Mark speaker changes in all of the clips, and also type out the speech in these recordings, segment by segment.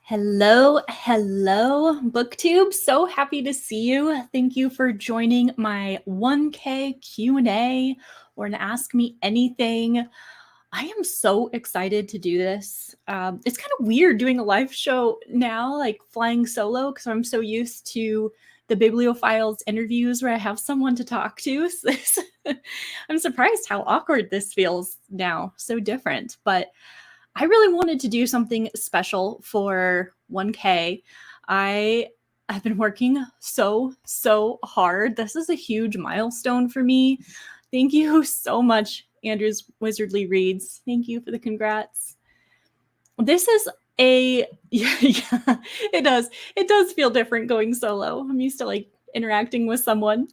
Speaker 1: Hello, BookTube. So happy to see you. Thank you for joining my 1K Q&A or an Ask Me Anything. I am so excited to do this. It's kind of weird doing a live show now, like flying solo, because I'm so used to the Biblio Files interviews where I have someone to talk to. I'm surprised how awkward this feels now. So different, but I really wanted to do something special for 1K. I've been working so hard. This is a huge milestone for me. Thank you so much, Andrew's Wizardly Reads. Thank you for the congrats. This is yeah, it does. It does feel different going solo. I'm used to like interacting with someone.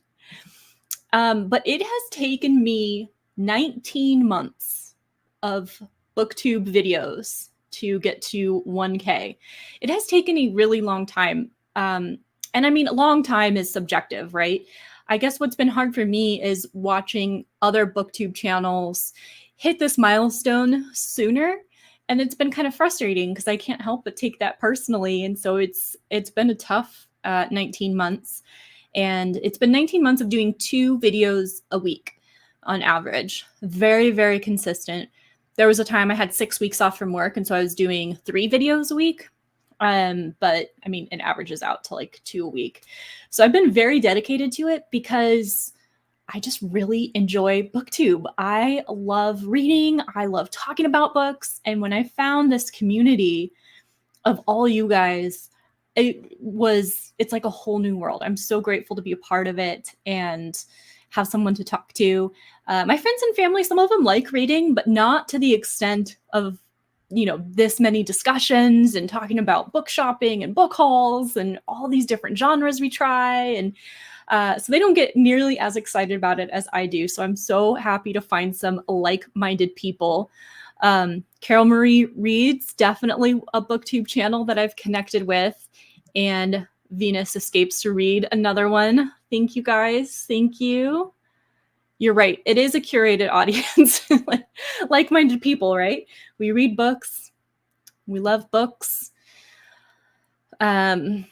Speaker 1: But it has taken me 19 months of BookTube videos to get to 1K. It has taken a really long time. And I mean, a long time is subjective, right? I guess what's been hard for me is watching other BookTube channels hit this milestone sooner. And it's been kind of frustrating because I can't help but take that personally. And so it's been a tough 19 months. And it's been 19 months of doing 2 videos a week on average. Very consistent. There was a time I had 6 weeks off from work, and so I was doing 3 videos a week. But I mean, it averages out to like 2 a week. So I've been very dedicated to it because I just really enjoy BookTube. I love reading. I love talking about books. And when I found this community of all you guys, it's like a whole new world. I'm so grateful to be a part of it and have someone to talk to. My friends and family, some of them like reading, but not to the extent of, this many discussions and talking about book shopping and book hauls and all these different genres we try. And so they don't get nearly as excited about it as I do. So I'm so happy to find some like-minded people. Carol Marie Reads, definitely a BookTube channel that I've connected with. And Venus Escapes to Read, another one. Thank you guys. Thank you. You're right. It is a curated audience, like-minded people, right? We read books. We love books. Oh,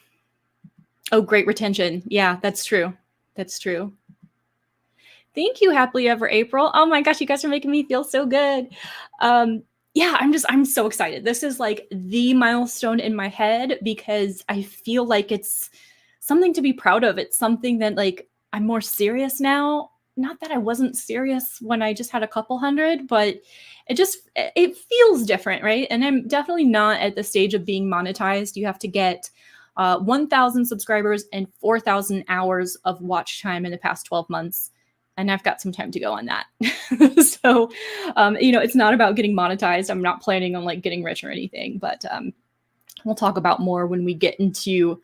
Speaker 1: great retention. Yeah, that's true. That's true. Thank you, Happily Ever April. Oh my gosh, you guys are making me feel so good. Yeah, I'm so excited. This is like the milestone in my head because I feel like it's something to be proud of. It's something that like I'm more serious now. Not that I wasn't serious when I just had a couple hundred, but it feels different, right? And I'm definitely not at the stage of being monetized. You have to get 1,000 subscribers and 4,000 hours of watch time in the past 12 months. And I've got some time to go on that. So, it's not about getting monetized. I'm not planning on like getting rich or anything, but we'll talk about more when we get into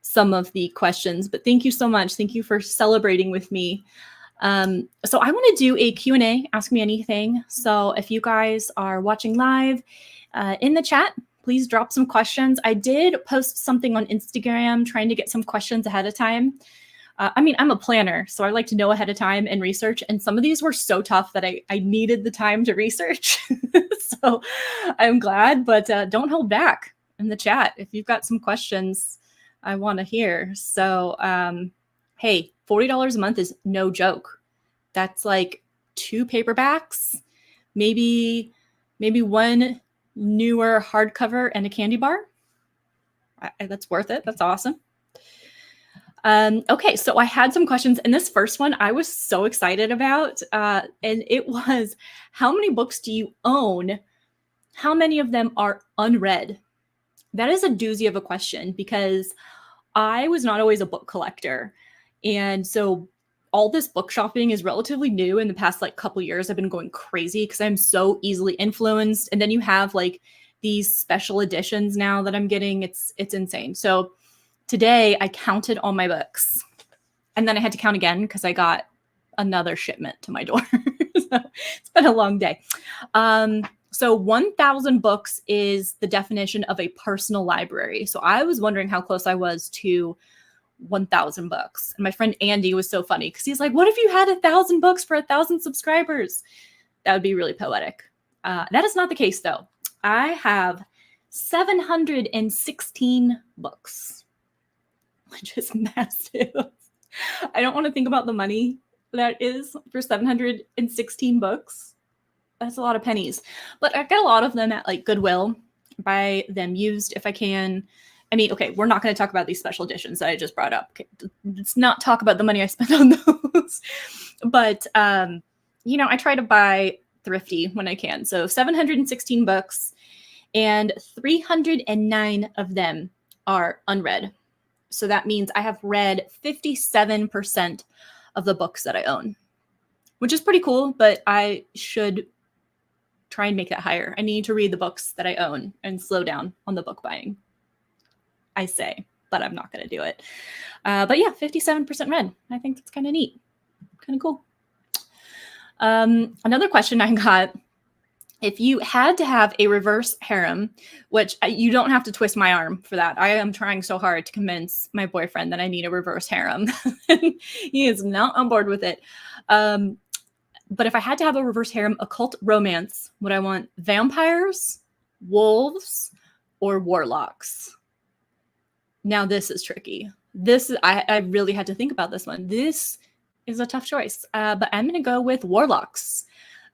Speaker 1: some of the questions. But thank you so much. Thank you for celebrating with me. So I want to do a Q&A, Ask Me Anything. So if you guys are watching live in the chat, please drop some questions. I did post something on Instagram trying to get some questions ahead of time. I'm a planner, so I like to know ahead of time and research. And some of these were so tough that I needed the time to research. So I'm glad, but don't hold back in the chat. If you've got some questions, I want to hear. So, hey, $40 a month is no joke. That's like 2 paperbacks, maybe 1 newer hardcover and a candy bar. That's worth it. That's awesome. Okay, so I had some questions, and this first one I was so excited about, and it was, how many books do you own? How many of them are unread? That is a doozy of a question because I was not always a book collector, and so all this book shopping is relatively new. In the past like couple years, I've been going crazy because I'm so easily influenced, and then you have like these special editions now that I'm getting. It's insane. So today I counted all my books, and then I had to count again because I got another shipment to my door. So it's been a long day. So 1,000 books is the definition of a personal library. So I was wondering how close I was to 1,000 books. And my friend Andy was so funny because he's like, what if you had 1,000 books for 1,000 subscribers? That would be really poetic. That is not the case though. I have 716 books, which is massive. I don't want to think about the money that is for 716 books. That's a lot of pennies. But I get a lot of them at like Goodwill, buy them used if I can. I mean, okay, we're not going to talk about these special editions that I just brought up. Okay, let's not talk about the money I spent on those. But, you know, I try to buy thrifty when I can. So 716 books, and 309 of them are unread. So that means I have read 57% of the books that I own, which is pretty cool, but I should try and make that higher. I need to read the books that I own and slow down on the book buying, I say, but I'm not going to do it. But yeah, 57% read. I think that's kind of neat, kind of cool. Another question I got, if you had to have a reverse harem, which you don't have to twist my arm for that. I am trying so hard to convince my boyfriend that I need a reverse harem. He is not on board with it. But if I had to have a reverse harem occult romance, would I want vampires, wolves, or warlocks? Now this is tricky. I really had to think about this one. This is a tough choice, but I'm going to go with warlocks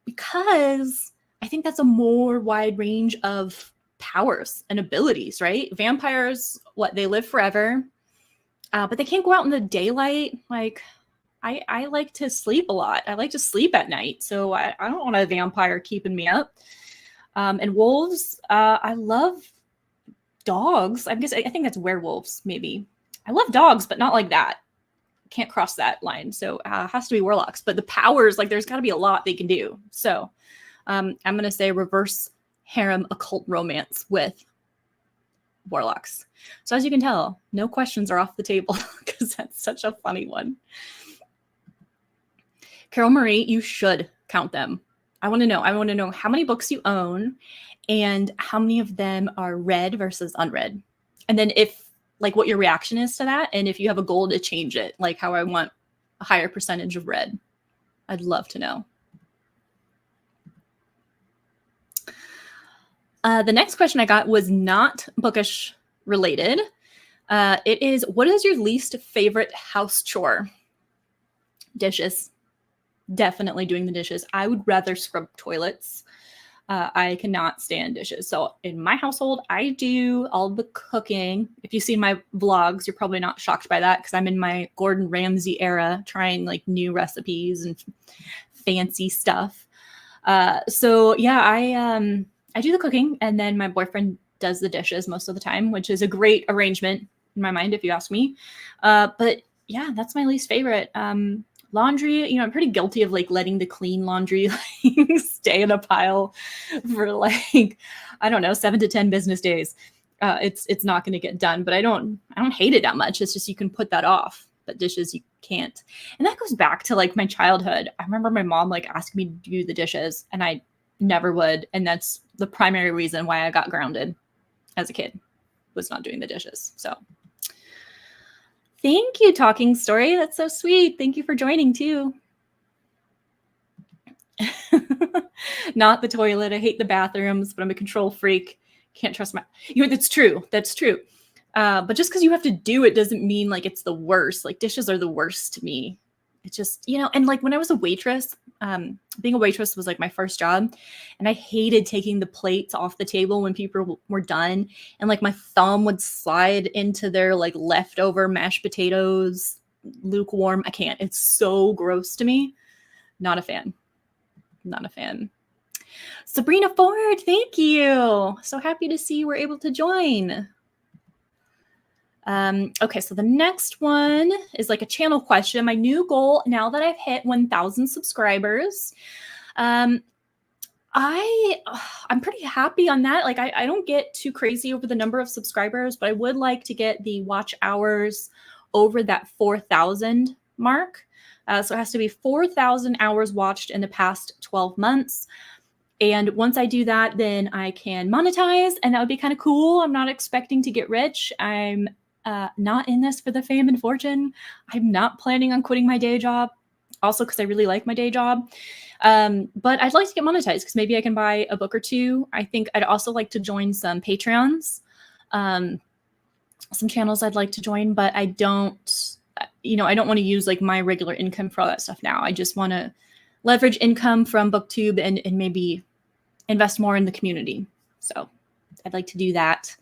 Speaker 1: because I think that's a more wide range of powers and abilities, right? Vampires, they live forever, but they can't go out in the daylight. Like, I like to sleep a lot. I like to sleep at night, so I don't want a vampire keeping me up. And wolves, I love dogs. I think that's werewolves, maybe. I love dogs, but not like that. Can't cross that line. So it has to be warlocks. But the powers, like, there's got to be a lot they can do. So I'm going to say reverse harem occult romance with warlocks. So as you can tell, no questions are off the table because that's such a funny one. Carol Marie, you should count them. I want to know how many books you own and how many of them are read versus unread. And then what your reaction is to that. And if you have a goal to change it, like how I want a higher percentage of read. I'd love to know. The next question I got was not bookish related. It is, what is your least favorite house chore? Dishes. Definitely doing the dishes. I would rather scrub toilets. I cannot stand dishes. So in my household, I do all the cooking. If you've seen my vlogs, you're probably not shocked by that because I'm in my Gordon Ramsay era, trying like new recipes and fancy stuff. So yeah, I do the cooking, and then my boyfriend does the dishes most of the time, which is a great arrangement in my mind, if you ask me. But yeah, that's my least favorite. Laundry, I'm pretty guilty of like letting the clean laundry stay in a pile for like, I don't know, 7 to 10 business days. It's not going to get done, but I don't hate it that much. It's just, you can put that off, but dishes you can't. And that goes back to like my childhood. I remember my mom like asking me to do the dishes, and I never would. And that's the primary reason why I got grounded as a kid, was not doing the dishes. So thank you, Talking Story. That's so sweet. Thank you for joining too. Not the toilet. I hate the bathrooms, but I'm a control freak. Can't trust that's true. That's true. But just because you have to do it doesn't mean like it's the worst. Like dishes are the worst to me. It's just, and like when I was a waitress, being a waitress was like my first job, and I hated taking the plates off the table when people were done, and like my thumb would slide into their like leftover mashed potatoes, lukewarm. I can't. It's so gross to me. Not a fan. Not a fan. Sabrina Ford, thank you. So happy to see you were able to join. Okay, so the next one is like a channel question. My new goal now that I've hit 1,000 subscribers, I'm pretty happy on that. Like I don't get too crazy over the number of subscribers, but I would like to get the watch hours over that 4,000 mark. So it has to be 4,000 hours watched in the past 12 months. And once I do that, then I can monetize, and that would be kind of cool. I'm not expecting to get rich. I'm not in this for the fame and fortune. I'm not planning on quitting my day job. also because I really like my day job. But I'd like to get monetized because maybe I can buy a book or two. I think I'd also like to join some Patreons, some channels I'd like to join, but I don't, I don't want to use like my regular income for all that stuff now. I just want to leverage income from BookTube and maybe invest more in the community. So I'd like to do that.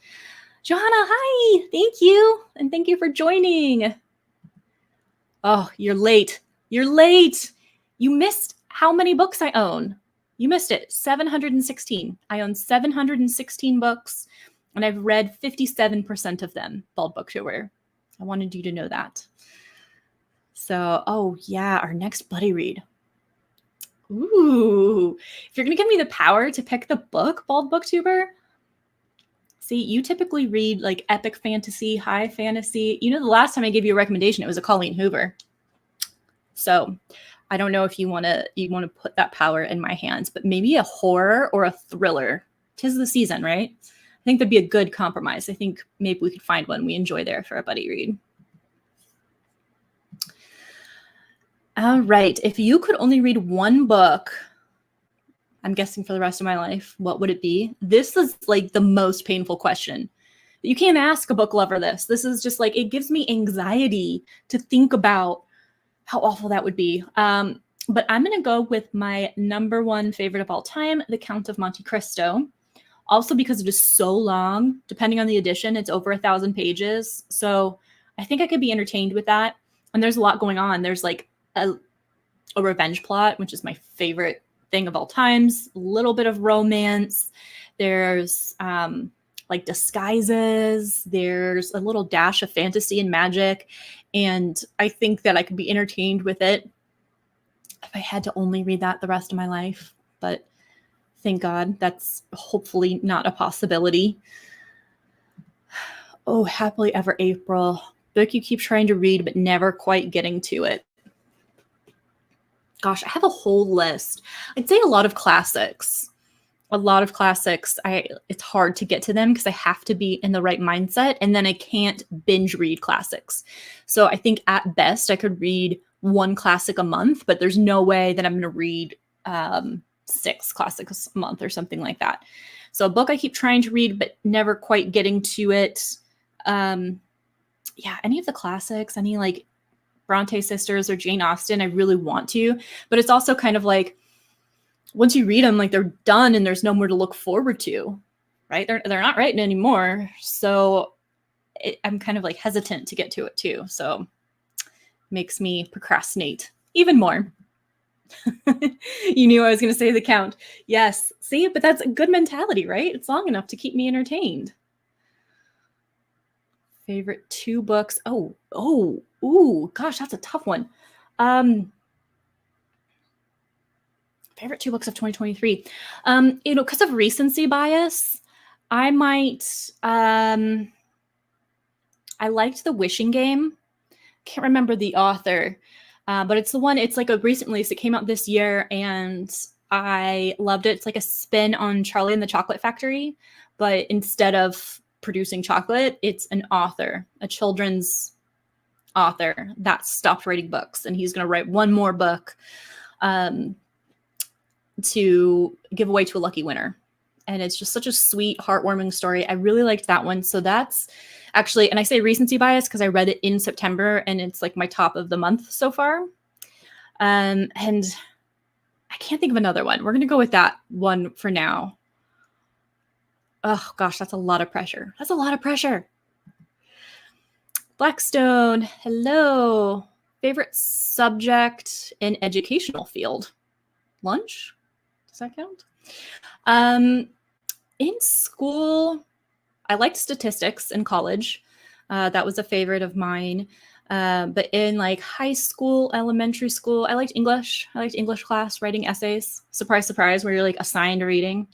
Speaker 1: Johanna, hi, thank you. And thank you for joining. Oh, you're late. You're late. You missed how many books I own. You missed it, 716. I own 716 books, and I've read 57% of them, Bald Booktuber. I wanted you to know that. So, oh yeah, our next buddy read. Ooh, if you're going to give me the power to pick the book, Bald Booktuber, see, you typically read like epic fantasy, high fantasy. The last time I gave you a recommendation, it was a Colleen Hoover. So I don't know if you want to put that power in my hands, but maybe a horror or a thriller. 'Tis the season, right? I think that'd be a good compromise. I think maybe we could find one we enjoy there for a buddy read. All right. If you could only read one book, I'm guessing for the rest of my life, what would it be? This is like the most painful question. You can't ask a book lover this. This is just like, it gives me anxiety to think about how awful that would be. But I'm going to go with my number one favorite of all time, The Count of Monte Cristo. Also because it is so long, depending on the edition, it's over 1,000 pages. So I think I could be entertained with that. And there's a lot going on. There's like a revenge plot, which is my favorite thing of all times. A little bit of romance. There's like disguises. There's a little dash of fantasy and magic. And I think that I could be entertained with it if I had to only read that the rest of my life. But thank God that's hopefully not a possibility. Oh, Happily Ever April. Book you keep trying to read but never quite getting to it. Gosh, I have a whole list. I'd say a lot of classics. It's hard to get to them because I have to be in the right mindset, and then I can't binge read classics. So I think at best I could read one classic a month, but there's no way that I'm going to read 6 classics a month or something like that. So a book I keep trying to read but never quite getting to it. Any of the classics, any like Bronte sisters or Jane Austen, I really want to, but it's also kind of like, once you read them, like they're done and there's no more to look forward to, right? They're not writing anymore. So I'm kind of like hesitant to get to it too. So makes me procrastinate even more. You knew I was going to say The Count. Yes. See, but that's a good mentality, right? It's long enough to keep me entertained. Favorite 2 books. Ooh, gosh, that's a tough one. Favorite 2 books of 2023. Because of recency bias, I might, I liked The Wishing Game. Can't remember the author, but it's the one, it's like a recent release. It came out this year and I loved it. It's like a spin on Charlie and the Chocolate Factory, but instead of producing chocolate, it's an author, a children's author that stopped writing books, and he's going to write one more book to give away to a lucky winner. And it's just such a sweet, heartwarming story. I really liked that one. So that's actually, and I say recency bias because I read it in September and it's like my top of the month so far. And I can't think of another one. We're going to go with that one for now. Oh gosh, that's a lot of pressure. That's a lot of pressure. Blackstone, hello. Favorite subject in educational field? Lunch? Does that count? In school, I liked statistics in college. That was a favorite of mine. But in like high school, elementary school, I liked English. I liked English class, writing essays. Surprise, surprise, where you're like assigned reading.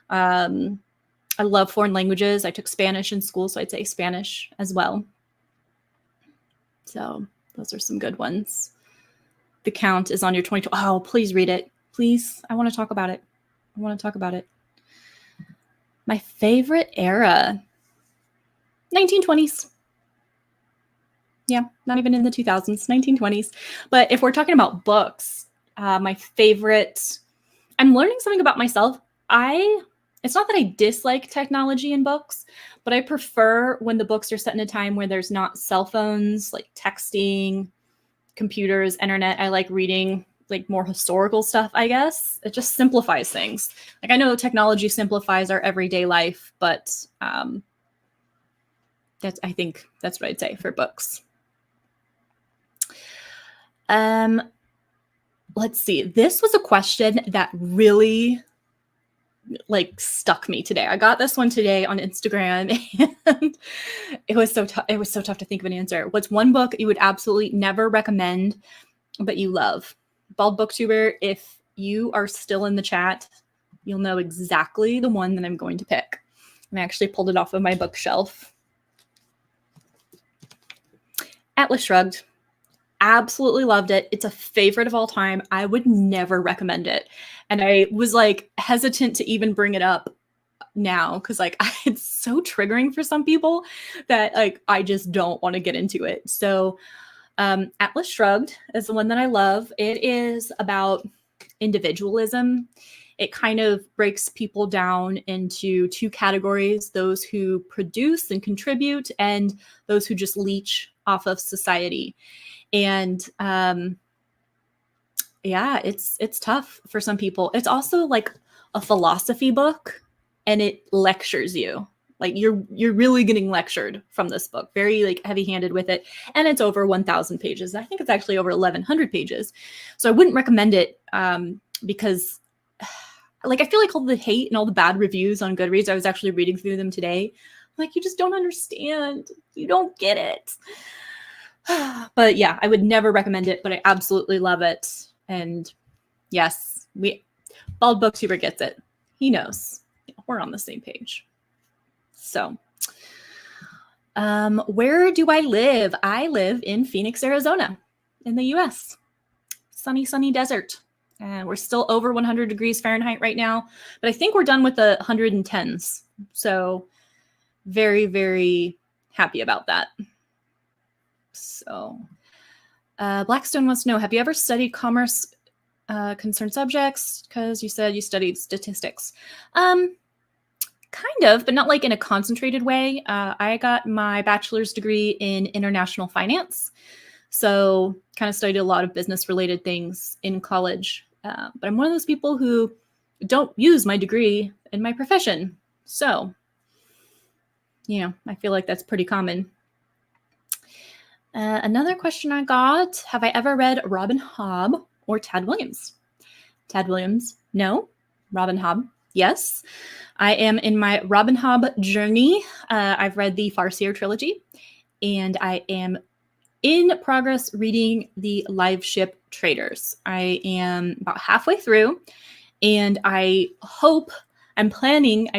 Speaker 1: I love foreign languages. I took Spanish in school, so I'd say Spanish as well. So those are some good ones. The Count is on your 20. Oh, please read it. Please. I want to talk about it. My favorite era, 1920s. Yeah, not even in the 2000s, 1920s. But if we're talking about books, my favorite, I'm learning something about myself. It's not that I dislike technology in books, but I prefer when the books are set in a time where there's not cell phones, like texting, computers, internet. I like reading like more historical stuff, I guess. It just simplifies things. Like I know technology simplifies our everyday life, but I think that's what I'd say for books. Let's see. This was a question that really like stuck me today. I got this one today on Instagram and it was so tough. It was so tough to think of an answer. What's one book you would absolutely never recommend, but you love? Bald Booktuber, if you are still in the chat, you'll know exactly the one that I'm going to pick. And I actually pulled it off of my bookshelf. Atlas Shrugged. Absolutely loved it. It's a favorite of all time. I would never recommend it. And I was like hesitant to even bring it up now because like it's so triggering for some people that like I just don't want to get into it. So Atlas Shrugged is the one that I love. It is about individualism. It kind of breaks people down into two categories, those who produce and contribute and those who just leech off of society. And yeah, it's tough for some people. It's also like a philosophy book and it lectures you. Like you're really getting lectured from this book. Very like heavy-handed with it. And it's over 1,000 pages. I think it's actually over 1,100 pages. So I wouldn't recommend it because like I feel like all the hate and all the bad reviews on Goodreads, I was actually reading through them today. Like you just don't understand. You don't get it. But yeah, I would never recommend it, but I absolutely love it. And yes, Bald Booktuber gets it. He knows. We're on the same page. So, where do I live? I live in Phoenix, Arizona, in the US. Sunny, sunny desert. And we're still over 100 degrees Fahrenheit right now, but I think we're done with the 110s. So, very, very happy about that. So, Blackstone wants to know, have you ever studied commerce concerned subjects? Because you said you studied statistics. Kind of, but not like in a concentrated way. I got my bachelor's degree in international finance. So kind of studied a lot of business related things in college. But I'm one of those people who don't use my degree in my profession. So, you know, I feel like that's pretty common. Another question I got, have I ever read Robin Hobb or Tad Williams? Tad Williams, no. Robin Hobb, yes. I am in my Robin Hobb journey. I've read the Farseer trilogy, and I am in progress reading the Live Ship Traders. I am about halfway through, and I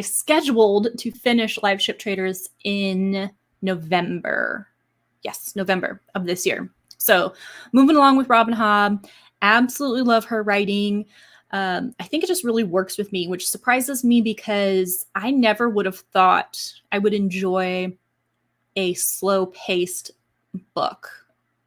Speaker 1: scheduled to finish Live Ship Traders in November. Yes, November of this year. So moving along with Robin Hobb, absolutely love her writing. I think it just really works with me, which surprises me because I never would have thought I would enjoy a slow-paced book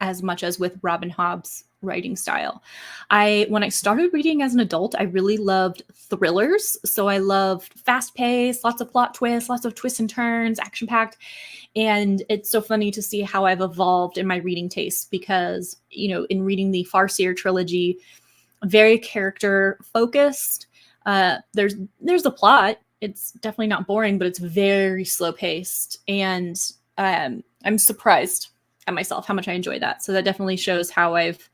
Speaker 1: as much as with Robin Hobb's writing style. When I started reading as an adult, I really loved thrillers. So I loved fast-paced, lots of plot twists, lots of twists and turns, action-packed. And it's so funny to see how I've evolved in my reading taste because, you know, in reading the Farseer trilogy, very character focused. There's a plot. It's definitely not boring, but it's very slow paced. And I'm surprised at myself how much I enjoy that. So that definitely shows how I've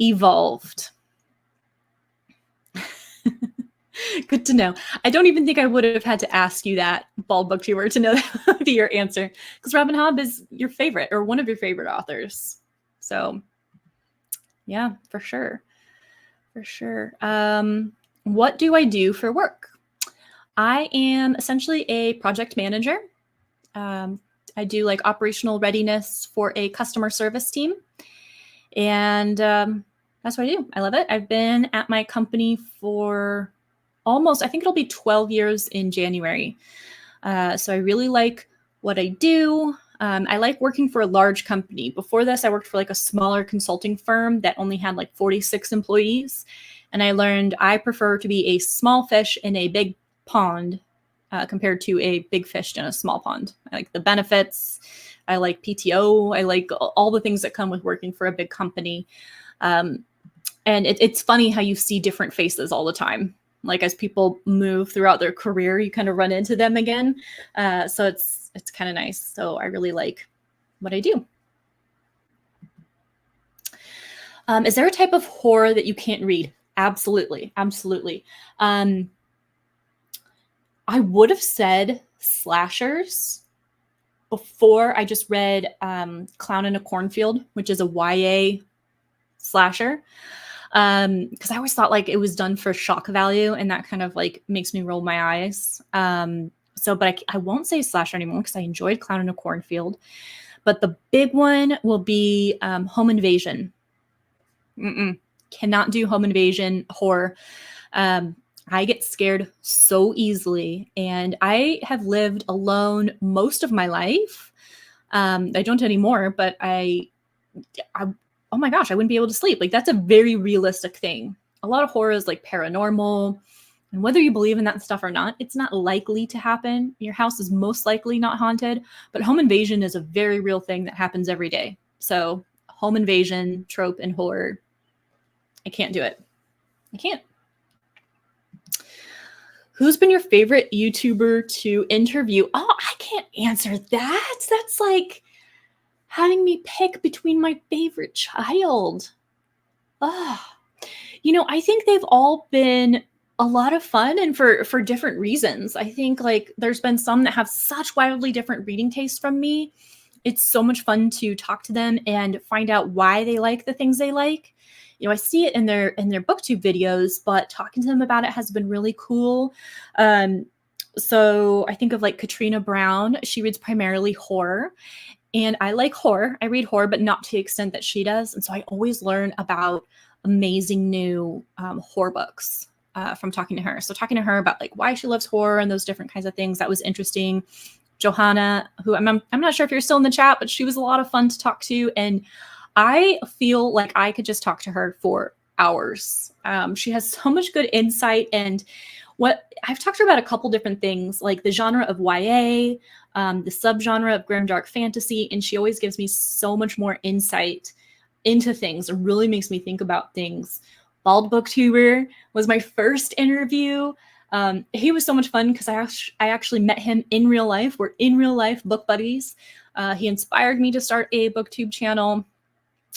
Speaker 1: evolved. Good to know. I don't even think I would have had to ask you that, Bald Booktuber, to know that would be your answer. Because Robin Hobb is your favorite or one of your favorite authors. So yeah, for sure. For sure. What do I do for work? I am essentially a project manager. I do like operational readiness for a customer service team. And that's what I do. I love it. I've been at my company for I think it'll be 12 years in January. So I really like what I do. I like working for a large company. Before this, I worked for like a smaller consulting firm that only had like 46 employees. And I learned I prefer to be a small fish in a big pond compared to a big fish in a small pond. I like the benefits. I like PTO. I like all the things that come with working for a big company. And it's funny how you see different faces all the time. Like as people move throughout their career, you kind of run into them again. So it's kind of nice. So I really like what I do. Is there a type of horror that you can't read? Absolutely. Absolutely. I would have said slashers before I just read Clown in a Cornfield, which is a YA slasher. Because I always thought like it was done for shock value, and that kind of like makes me roll my eyes. But I won't say slasher anymore because I enjoyed Clown in a Cornfield. But the big one will be Home Invasion. Cannot do home invasion horror. I get scared so easily, and I have lived alone most of my life. I don't anymore, but I oh my gosh, I wouldn't be able to sleep. Like that's a very realistic thing. A lot of horror is like paranormal, and whether you believe in that stuff or not, it's not likely to happen. Your house is most likely not haunted, but home invasion is a very real thing that happens every day. So home invasion trope and horror, I can't do it. I can't. Who's been your favorite YouTuber to interview? Oh, I can't answer that. That's like having me pick between my favorite child. Oh, I think they've all been a lot of fun and for different reasons. I think like there's been some that have such wildly different reading tastes from me. It's so much fun to talk to them and find out why they like the things they like. I see it in their booktube videos, but talking to them about it has been really cool. So I think of like Katrina Brown. She reads primarily horror, and I like horror. I read horror, but not to the extent that she does. And so I always learn about amazing new horror books from talking to her. So talking to her about like why she loves horror and those different kinds of things, that was interesting. Johanna, who I'm not sure if you're still in the chat, but she was a lot of fun to talk to. And I feel like I could just talk to her for hours. She has so much good insight, and what I've talked to her about a couple different things, like the genre of YA, the subgenre of grimdark fantasy, and she always gives me so much more insight into things. It really makes me think about things. Bald Booktuber was my first interview. He was so much fun because I actually met him in real life. We're in real life book buddies. He inspired me to start a booktube channel.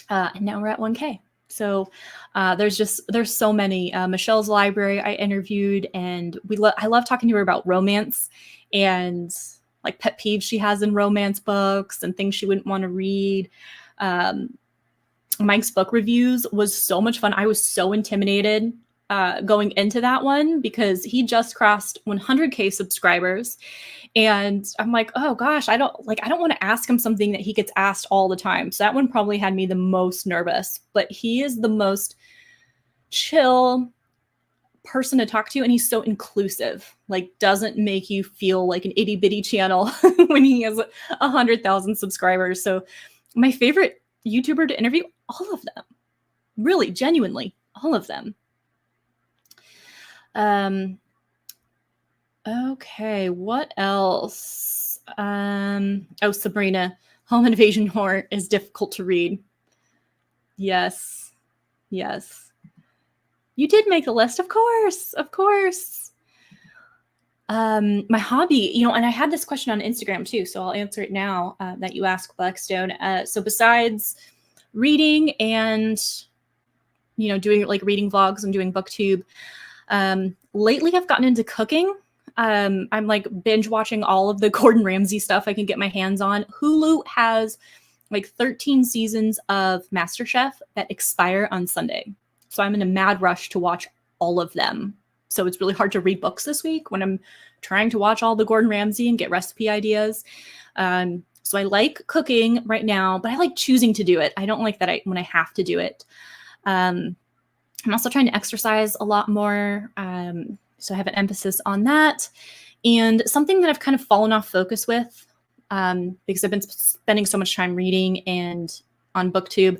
Speaker 1: And now we're at 1K. So there's so many. Michelle's Library I interviewed, and I love talking to her about romance and like pet peeves she has in romance books and things she wouldn't want to read. Mike's book reviews was so much fun. I was so intimidated going into that one because he just crossed 100K subscribers. And I'm like, oh gosh, I don't want to ask him something that he gets asked all the time. So that one probably had me the most nervous, but he is the most chill person to talk to. And he's so inclusive, like doesn't make you feel like an itty bitty channel when he has 100,000 subscribers. So my favorite YouTuber to interview, all of them, really genuinely, all of them. Okay, what else? Sabrina, home invasion horror is difficult to read. Yes. You did make the list, of course. My hobby, and I had this question on Instagram too, so I'll answer it now that you asked, Blackstone. So besides reading and, doing like reading vlogs and doing booktube, lately I've gotten into cooking. I'm like binge watching all of the Gordon Ramsay stuff I can get my hands on. Hulu has like 13 seasons of MasterChef that expire on Sunday. So I'm in a mad rush to watch all of them. So it's really hard to read books this week when I'm trying to watch all the Gordon Ramsay and get recipe ideas. So I like cooking right now, but I like choosing to do it. I don't like that when I have to do it. I'm also trying to exercise a lot more. So I have an emphasis on that. And something that I've kind of fallen off focus with because I've been spending so much time reading and on BookTube,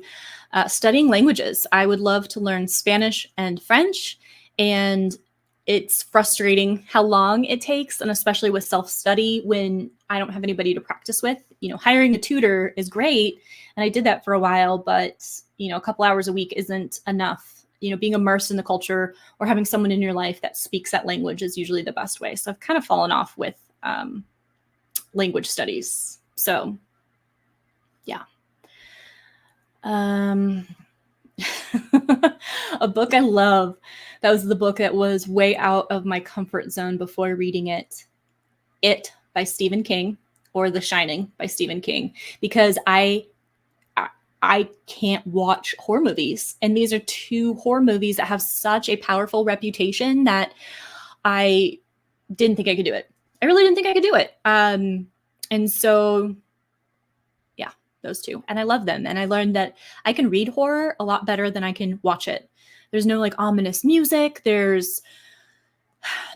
Speaker 1: studying languages. I would love to learn Spanish and French, and it's frustrating how long it takes, and especially with self-study when I don't have anybody to practice with. Hiring a tutor is great, and I did that for a while, but a couple hours a week isn't enough. Being immersed in the culture or having someone in your life that speaks that language is usually the best way. So I've kind of fallen off with language studies. So yeah. A book I love, that was the book that was way out of my comfort zone before reading it. It by Stephen King, or The Shining by Stephen King, because I can't watch horror movies. And these are two horror movies that have such a powerful reputation that I didn't think I could do it. I really didn't think I could do it. And so, yeah, those two. And I love them. And I learned that I can read horror a lot better than I can watch it. There's no like ominous music. There's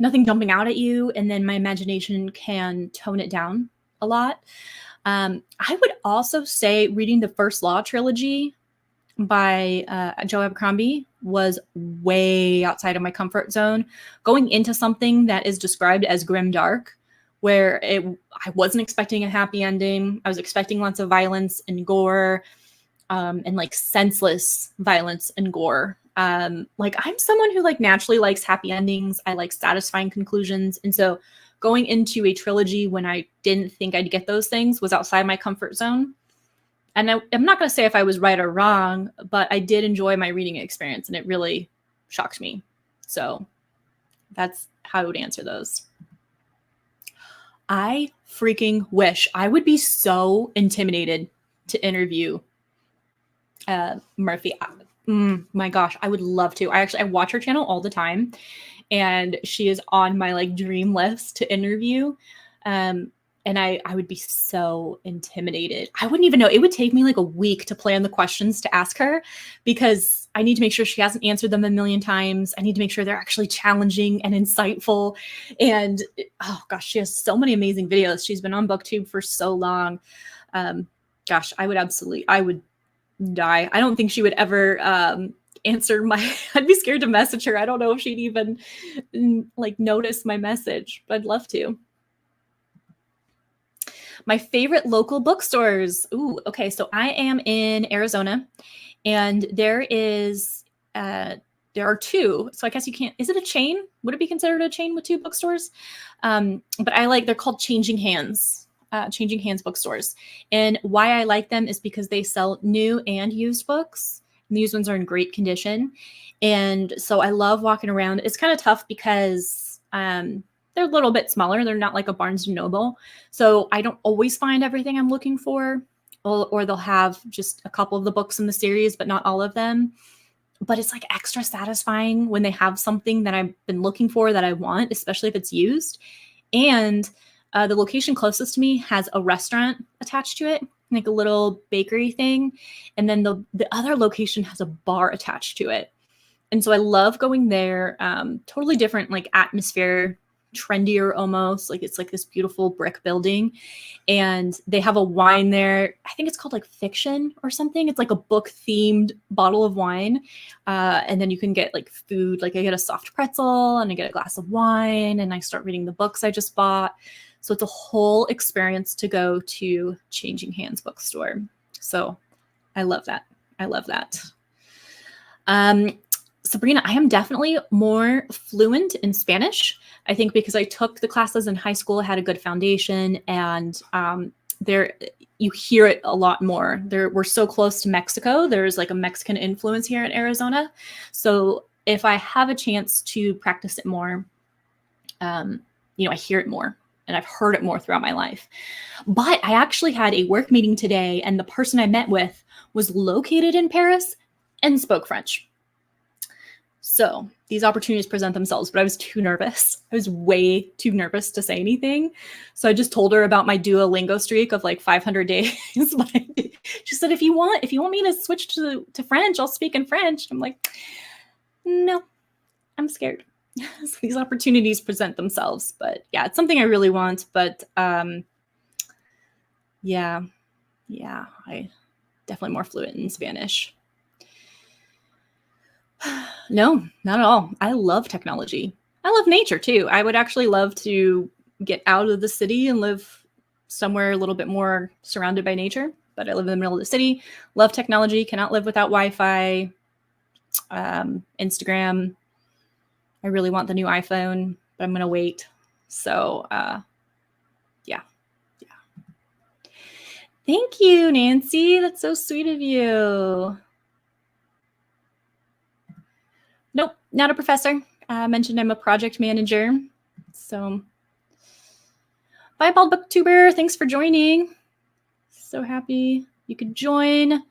Speaker 1: nothing jumping out at you. And then my imagination can tone it down a lot. I would also say reading the First Law trilogy by Joe Abercrombie was way outside of my comfort zone. Going into something that is described as grimdark, where I wasn't expecting a happy ending. I was expecting lots of violence and gore, and like senseless violence and gore. Like I'm someone who like naturally likes happy endings. I like satisfying conclusions. And so going into a trilogy when I didn't think I'd get those things was outside my comfort zone. And I'm not going to say if I was right or wrong, but I did enjoy my reading experience and it really shocked me. So that's how I would answer those. I freaking wish. I would be so intimidated to interview Murphy. My gosh, I would love to. I watch her channel all the time, and she is on my like dream list to interview. And I would be so intimidated. I wouldn't even know. It would take me like a week to plan the questions to ask her, because I need to make sure she hasn't answered them a million times. I need to make sure they're actually challenging and insightful. And oh gosh, she has so many amazing videos. She's been on BookTube for so long. Gosh, I would die. I don't think she would ever answer I'd be scared to message her. I don't know if she'd even like notice my message, but I'd love to. My favorite local bookstores. Ooh, okay. So I am in Arizona, and there are two. So I guess you can't, is it a chain? Would it be considered a chain with two bookstores? But they're called Changing Hands bookstores. And why I like them is because they sell new and used books. And the used ones are in great condition. And so I love walking around. It's kind of tough because they're a little bit smaller. They're not like a Barnes & Noble. So I don't always find everything I'm looking for, or they'll have just a couple of the books in the series, but not all of them. But it's like extra satisfying when they have something that I've been looking for that I want, especially if it's used. And the location closest to me has a restaurant attached to it, like a little bakery thing. And then the other location has a bar attached to it. And so I love going there. Totally different, like atmosphere, trendier almost. Like it's like this beautiful brick building. And they have a wine there. I think it's called like Fiction or something. It's like a book themed bottle of wine. And then you can get like food. Like I get a soft pretzel and I get a glass of wine and I start reading the books I just bought. So it's a whole experience to go to Changing Hands bookstore. So I love that. I love that. Sabrina, I am definitely more fluent in Spanish. I think because I took the classes in high school, had a good foundation, and you hear it a lot more. We're so close to Mexico. There's like a Mexican influence here in Arizona. So if I have a chance to practice it more, I hear it more. And I've heard it more throughout my life. But I actually had a work meeting today, and the person I met with was located in Paris and spoke French. So these opportunities present themselves, but I was too nervous. I was way too nervous to say anything. So I just told her about my Duolingo streak of like 500 days. She said, if you want me to switch to French, I'll speak in French. I'm like, no, I'm scared. So these opportunities present themselves, but yeah, it's something I really want, but Yeah. I definitely more fluent in Spanish. No, not at all. I love technology. I love nature too. I would actually love to get out of the city and live somewhere a little bit more surrounded by nature. But I live in the middle of the city. Love technology. Cannot live without Wi-Fi, Instagram. I really want the new iPhone, but I'm going to wait. So, yeah. Thank you, Nancy. That's so sweet of you. Nope, not a professor. I mentioned I'm a project manager. So, bye, Bald Booktuber. Thanks for joining. So happy you could join.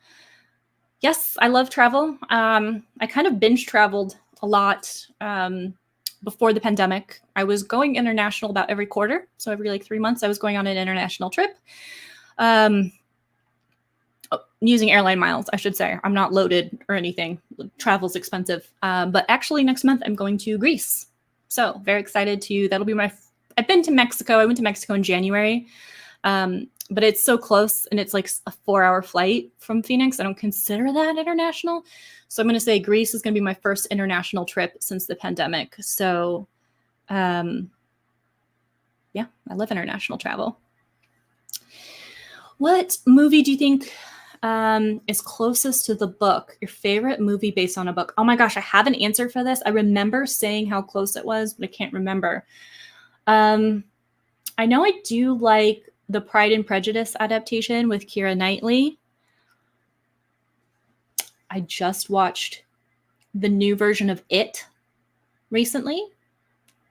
Speaker 1: Yes, I love travel. I kind of binge traveled a lot before the pandemic. I was going international about every quarter. So every like 3 months, I was going on an international trip. Using airline miles, I should say. I'm not loaded or anything. Travel's expensive. But actually next month, I'm going to Greece. So very excited that'll be I've been to Mexico. I went to Mexico in January. But it's so close and it's like a 4-hour flight from Phoenix. I don't consider that international. So I'm going to say Greece is going to be my first international trip since the pandemic. So, yeah, I love international travel. What movie do you think is closest to the book? Your favorite movie based on a book? Oh my gosh, I have an answer for this. I remember saying how close it was, but I can't remember. I know I do like the Pride and Prejudice adaptation with Keira Knightley. I just watched the new version of It recently.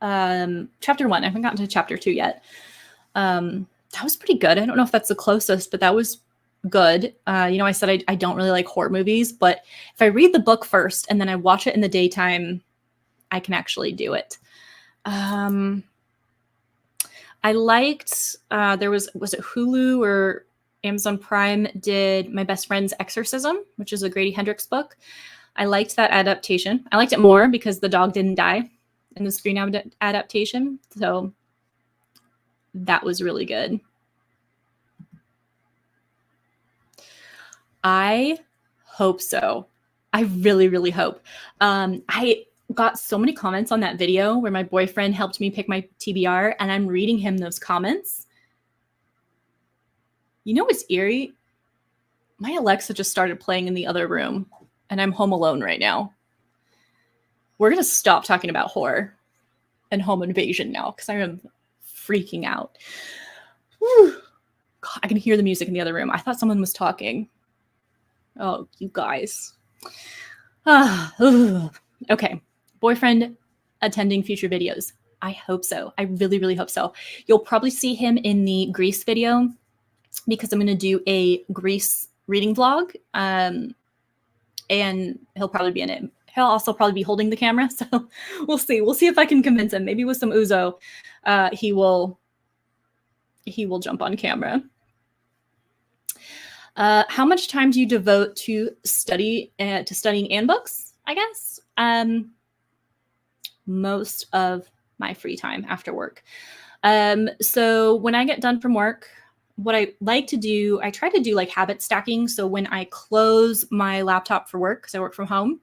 Speaker 1: Chapter 1. I haven't gotten to chapter 2 yet. That was pretty good. I don't know if that's the closest, but that was good. I said I don't really like horror movies, but if I read the book first and then I watch it in the daytime, I can actually do it. I liked, was it Hulu or Amazon Prime did My Best Friend's Exorcism, which is a Grady Hendrix book. I liked that adaptation. I liked it more because the dog didn't die in the screen adaptation. So that was really good. I hope so. I really, really hope. I got so many comments on that video where my boyfriend helped me pick my TBR, and I'm reading him those comments. You know what's eerie? My Alexa just started playing in the other room, and I'm home alone right now. We're going to stop talking about horror and home invasion now because I am freaking out. Whew. God, I can hear the music in the other room. I thought someone was talking. Oh, you guys. Okay. Boyfriend attending future videos. I hope so. I really, really hope so. You'll probably see him in the Greece video because I'm going to do a Greece reading vlog. And he'll probably be in it. He'll also probably be holding the camera. So we'll see. We'll see if I can convince him. Maybe with some ouzo, he will jump on camera. How much time do you devote to studying and books? I guess most of my free time after work. So when I get done from work, what I like to do, I try to do like habit stacking. So when I close my laptop for work, because I work from home,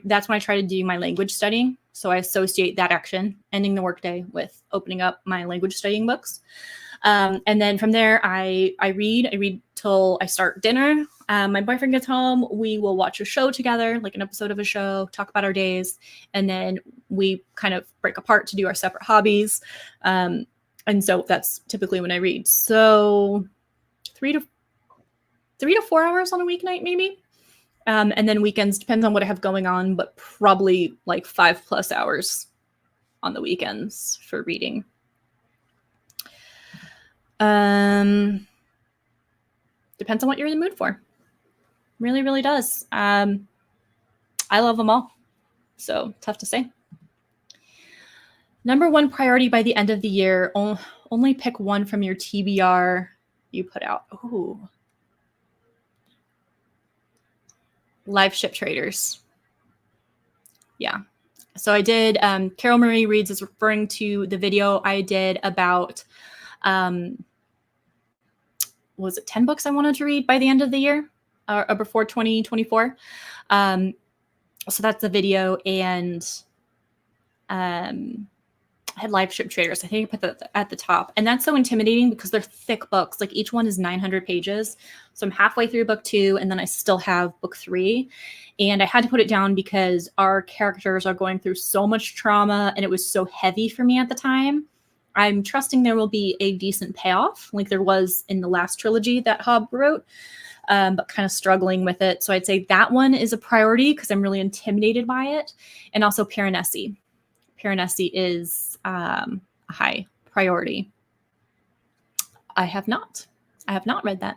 Speaker 1: that's when I try to do my language studying. So I associate that action, ending the workday, with opening up my language studying books. And then from there, I read till I start dinner. My boyfriend gets home. We will watch a show together, like an episode of a show, talk about our days. And then we kind of break apart to do our separate hobbies. And so that's typically when I read. So 3 to 4 hours on a weeknight, maybe. And then weekends, depends on what I have going on, but probably like 5+ hours on the weekends for reading. Depends on what you're in the mood for. Really, really does. I love them all. So tough to say. Number 1 priority by the end of the year. Only pick one from your TBR you put out. Ooh. Live Ship Traders. Yeah. So I did, Carol Marie Reads is referring to the video I did about was it 10 books I wanted to read by the end of the year or before 2024. So that's the video. And I had Live Ship Traders. I think I put that at the top. And that's so intimidating because they're thick books. Like each one is 900 pages. So I'm halfway through book 2, and then I still have book 3. And I had to put it down because our characters are going through so much trauma, and it was so heavy for me at the time. I'm trusting there will be a decent payoff, like there was in the last trilogy that Hobb wrote, but kind of struggling with it. So I'd say that one is a priority because I'm really intimidated by it. And also Piranesi. Piranesi is a high priority. I have not read that.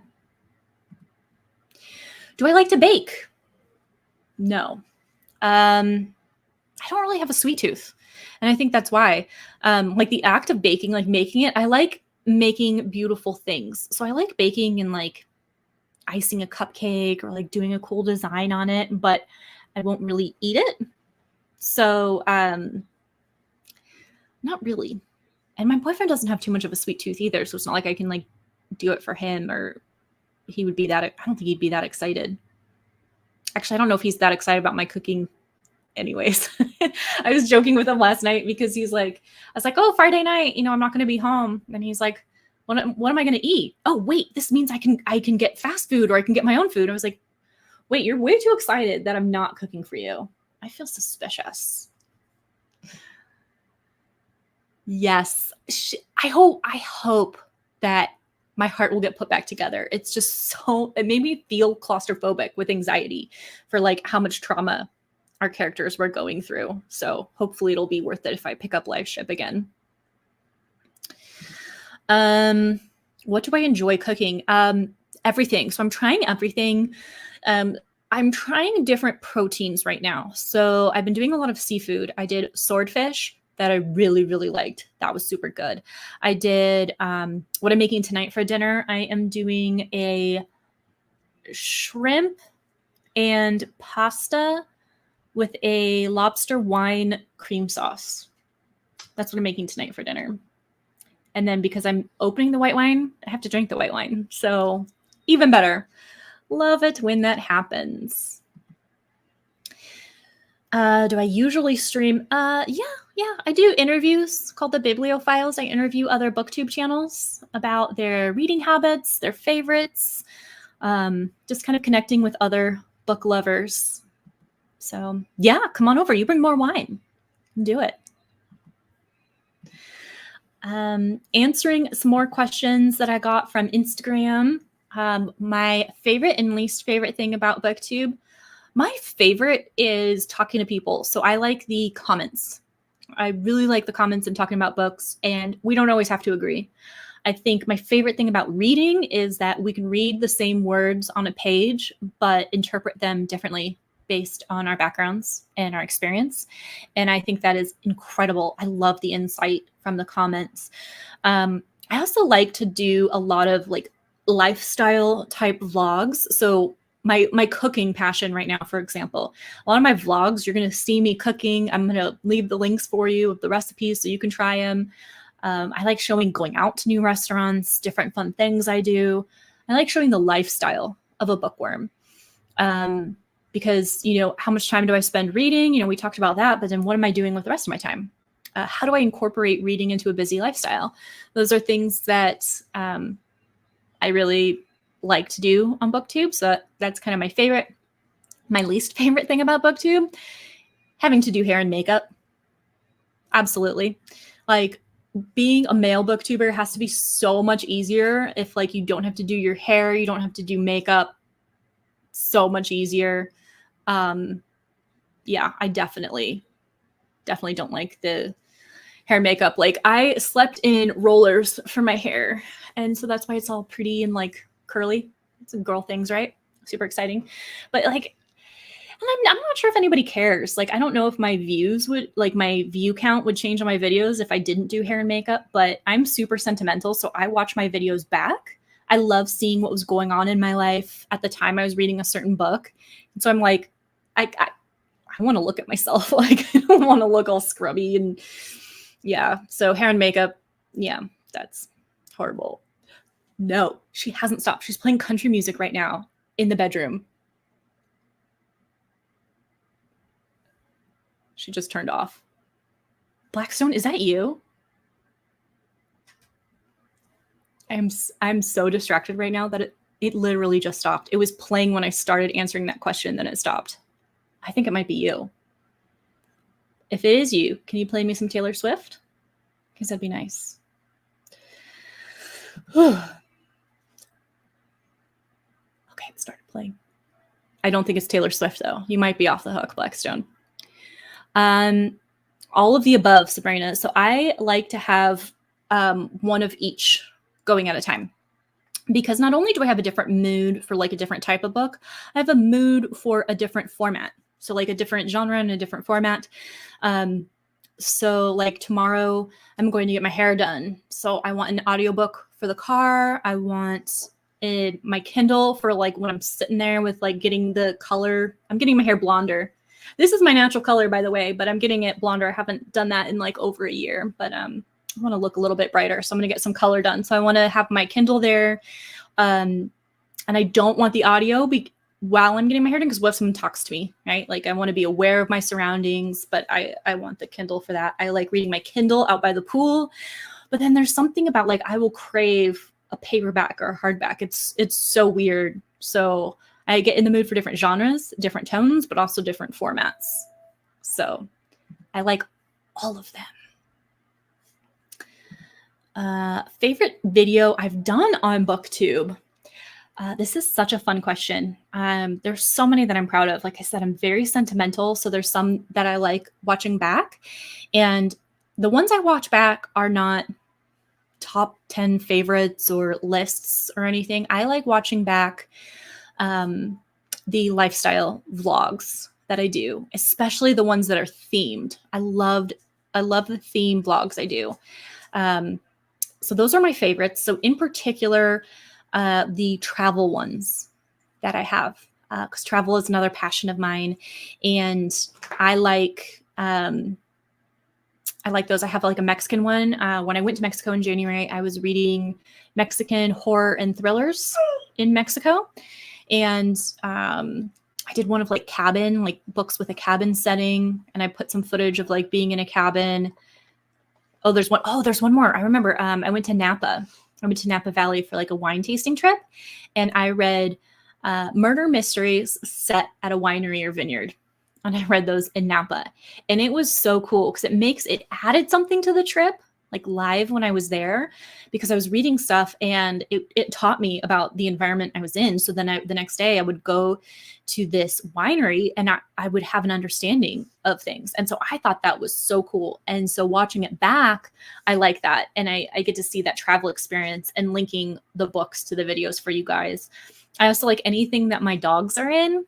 Speaker 1: Do I like to bake? No. I don't really have a sweet tooth. And I think that's why. Like the act of baking, like making it, I like making beautiful things. So I like baking and like icing a cupcake or like doing a cool design on it, but I won't really eat it. So not really. And my boyfriend doesn't have too much of a sweet tooth either. So it's not like I can like do it for him, or he would be that, I don't think he'd be that excited. Actually, I don't know if he's that excited about my cooking anyways. I was joking with him last night because he's like, I was like, oh, Friday night, you know, I'm not going to be home. And he's like, what am I going to eat? Oh, wait, this means I can get fast food, or I can get my own food. I was like, wait, you're way too excited that I'm not cooking for you. I feel suspicious. Yes. I hope that my heart will get put back together. It's just it made me feel claustrophobic with anxiety for like how much trauma our characters were going through. So hopefully it'll be worth it if I pick up Live Ship again. What do I enjoy cooking? Everything. So I'm trying everything. I'm trying different proteins right now. So I've been doing a lot of seafood. I did swordfish that I really, really liked. That was super good. I did what I'm making tonight for dinner. I am doing a shrimp and pasta with a lobster wine cream sauce. That's what I'm making tonight for dinner. And then because I'm opening the white wine, I have to drink the white wine. So even better. Love it when that happens. Do I usually stream? Yeah, I do interviews called the Biblio Files. I interview other booktube channels about their reading habits, their favorites, just kind of connecting with other book lovers. So yeah, come on over. You bring more wine. Do it. Answering some more questions that I got from Instagram. My favorite and least favorite thing about BookTube. My favorite is talking to people. So I like the comments. I really like the comments and talking about books, and we don't always have to agree. I think my favorite thing about reading is that we can read the same words on a page, but interpret them differently based on our backgrounds and our experience. And I think that is incredible. I love the insight from the comments. I also like to do a lot of like lifestyle type vlogs. So my cooking passion right now, for example, a lot of my vlogs, you're going to see me cooking. I'm going to leave the links for you of the recipes so you can try them. I like showing going out to new restaurants, different fun things I do. I like showing the lifestyle of a bookworm. Because, you know, how much time do I spend reading? You know, we talked about that, but then what am I doing with the rest of my time? How do I incorporate reading into a busy lifestyle? Those are things that I really like to do on BookTube. So that's kind of my favorite. My least favorite thing about BookTube, having to do hair and makeup. Absolutely. Like being a male booktuber has to be so much easier if like you don't have to do your hair, you don't have to do makeup. So much easier. Yeah, I definitely don't like the hair makeup. Like I slept in rollers for my hair, and so that's why it's all pretty and like curly. Some girl things, right? Super exciting. But like, and I'm not sure if anybody cares. Like, I don't know if my views would, like my view count would change on my videos if I didn't do hair and makeup, but I'm super sentimental. So I watch my videos back. I love seeing what was going on in my life at the time I was reading a certain book. And so I'm like, I want to look at myself. Like, I don't want to look all scrubby and yeah. So hair and makeup, yeah, that's horrible. No, she hasn't stopped. She's playing country music right now in the bedroom. She just turned off. Blackstone, is that you? I'm so distracted right now that it literally just stopped. It was playing when I started answering that question, then it stopped. I think it might be you. If it is you, can you play me some Taylor Swift? Because that'd be nice. Okay, it started playing. I don't think it's Taylor Swift, though. You might be off the hook, Blackstone. All of the above, Sabrina. So I like to have one of each going at a time. Because not only do I have a different mood for like a different type of book, I have a mood for a different format. So like a different genre and a different format. So like tomorrow I'm going to get my hair done. So I want an audiobook for the car. I want my Kindle for like when I'm sitting there with like getting the color. I'm getting my hair blonder. This is my natural color, by the way, but I'm getting it blonder. I haven't done that in like over a year, but I want to look a little bit brighter. So I'm going to get some color done. So I want to have my Kindle there. And I don't want the audio while I'm getting my hair done, because what if someone talks to me, right? Like I want to be aware of my surroundings, but I want the Kindle for that. I like reading my Kindle out by the pool, but then there's something about like, I will crave a paperback or a hardback. It's so weird. So I get in the mood for different genres, different tones, but also different formats. So I like all of them. Favorite video I've done on BookTube. This is such a fun question. There's so many that I'm proud of. Like I said, I'm very sentimental. So there's some that I like watching back. And the ones I watch back are not top 10 favorites or lists or anything. I like watching back the lifestyle vlogs that I do, especially the ones that are themed. I love the theme vlogs I do. So those are my favorites. So in particular, the travel ones that I have, because travel is another passion of mine. And I like those. I have like a Mexican one. When I went to Mexico in January, I was reading Mexican horror and thrillers in Mexico. And I did one of like cabin, like books with a cabin setting. And I put some footage of like being in a cabin. Oh, there's one more. I remember I went to Napa. I went to Napa Valley for like a wine tasting trip. And I read murder mysteries set at a winery or vineyard. And I read those in Napa. And it was so cool because it added something to the trip, like live when I was there, because I was reading stuff and it taught me about the environment I was in. So then the next day I would go to this winery and I would have an understanding of things. And so I thought that was so cool. And so watching it back, I like that. And I get to see that travel experience and linking the books to the videos for you guys. I also like anything that my dogs are in.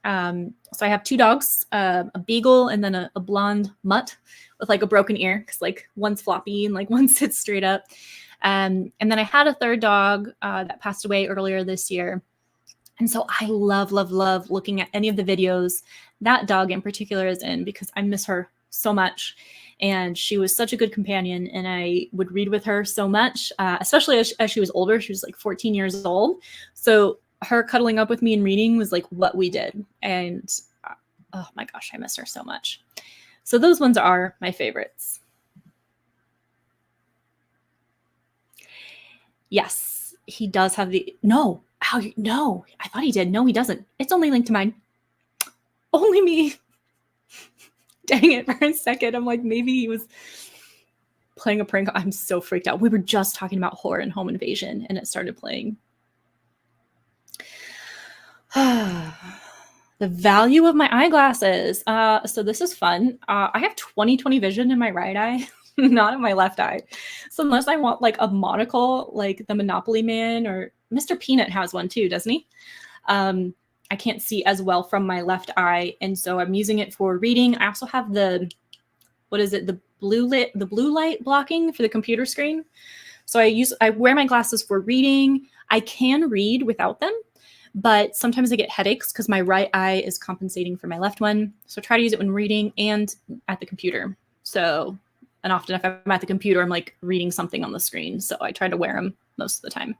Speaker 1: So I have two dogs, a beagle and then a blonde mutt with like a broken ear, because like one's floppy and like one sits straight up. And then I had a third dog that passed away earlier this year. And so I love looking at any of the videos that dog in particular is in, because I miss her so much. And she was such a good companion, and I would read with her so much, especially as she was older. She was like 14 years old. So her cuddling up with me and reading was like what we did. And oh my gosh, I miss her so much. So those ones are my favorites. Yes, he does have no, I thought he did. No, he doesn't. It's only linked to mine. Only me. Dang it, for a second. I'm like, maybe he was playing a prank. I'm so freaked out. We were just talking about horror and home invasion and it started playing. The value of my eyeglasses. So this is fun. I have 20/20 vision in my right eye, not in my left eye. So unless I want like a monocle, like the Monopoly Man, or Mr. Peanut has one too, doesn't he? I can't see as well from my left eye. And so I'm using it for reading. I also have the blue light blocking for the computer screen. So I wear my glasses for reading. I can read without them, but sometimes I get headaches because my right eye is compensating for my left one. So I try to use it when reading and at the computer. And often if I'm at the computer, I'm like reading something on the screen. So I try to wear them most of the time.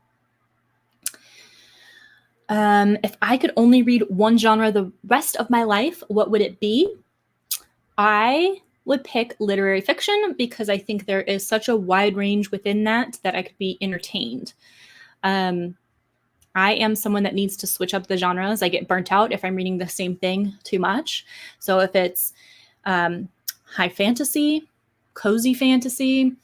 Speaker 1: If I could only read one genre the rest of my life, what would it be? I would pick literary fiction because I think there is such a wide range within that I could be entertained. I am someone that needs to switch up the genres. I get burnt out if I'm reading the same thing too much. So if it's high fantasy, cozy fantasy,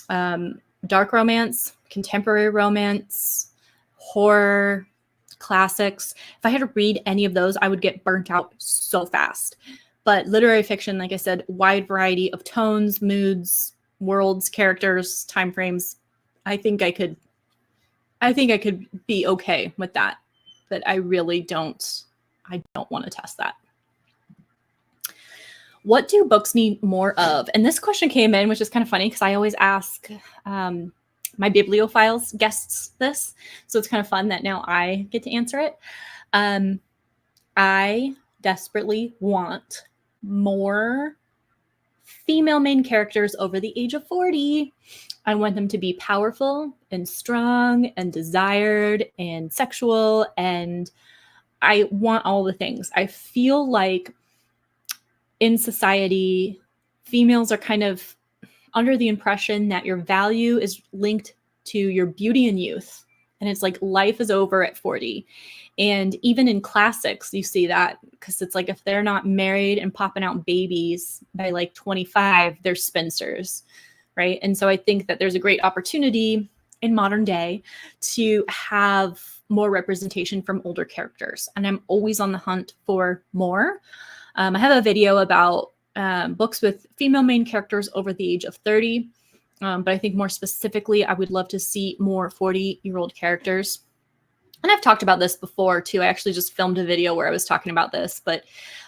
Speaker 1: dark romance, contemporary romance, horror, classics. If I had to read any of those, I would get burnt out so fast. But literary fiction, like I said, wide variety of tones, moods, worlds, characters, time frames. I think I could be okay with that. But I really don't want to test that. What do books need more of? And this question came in, which is kind of funny because I always ask my Biblio Files guests this. So it's kind of fun that now I get to answer it. I desperately want more female main characters over the age of 40. I want them to be powerful and strong and desired and sexual. And I want all the things. I feel like in society, females are kind of under the impression that your value is linked to your beauty and youth. And it's like life is over at 40. And even in classics, you see that because it's like if they're not married and popping out babies by like 25, they're spinsters, right? And so I think that there's a great opportunity in modern day to have more representation from older characters. And I'm always on the hunt for more. I have a video about books with female main characters over the age of 30. But I think more specifically, I would love to see more 40-year-old characters. And I've talked about this before too. I actually just filmed a video where I was talking about this, but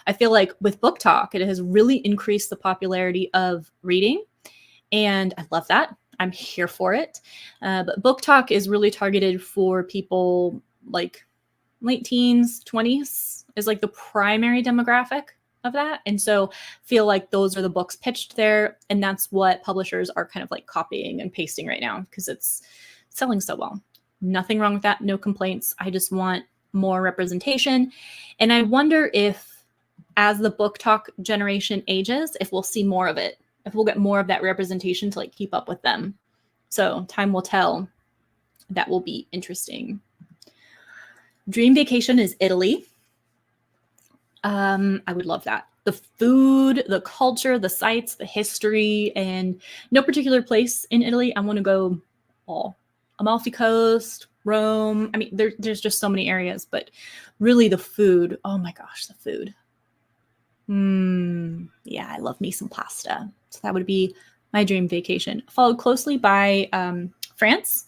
Speaker 1: I feel like with Book Talk, it has really increased the popularity of reading. And I love that. I'm here for it. But Book Talk is really targeted for people like late teens, 20s is like the primary demographic of that. And so feel like those are the books pitched there. And that's what publishers are kind of like copying and pasting right now because it's selling so well. Nothing wrong with that. No complaints. I just want more representation. And I wonder if as the Book Talk generation ages, if we'll see more of it, if we'll get more of that representation to like keep up with them. So time will tell. That will be interesting. Dream vacation is Italy. I would love that. The food, the culture, the sights, the history, and no particular place in Italy. I want to go all. Amalfi Coast, Rome. I mean, there's just so many areas, but really the food. Oh my gosh, the food. Yeah, I love me some pasta. So that would be my dream vacation. Followed closely by France.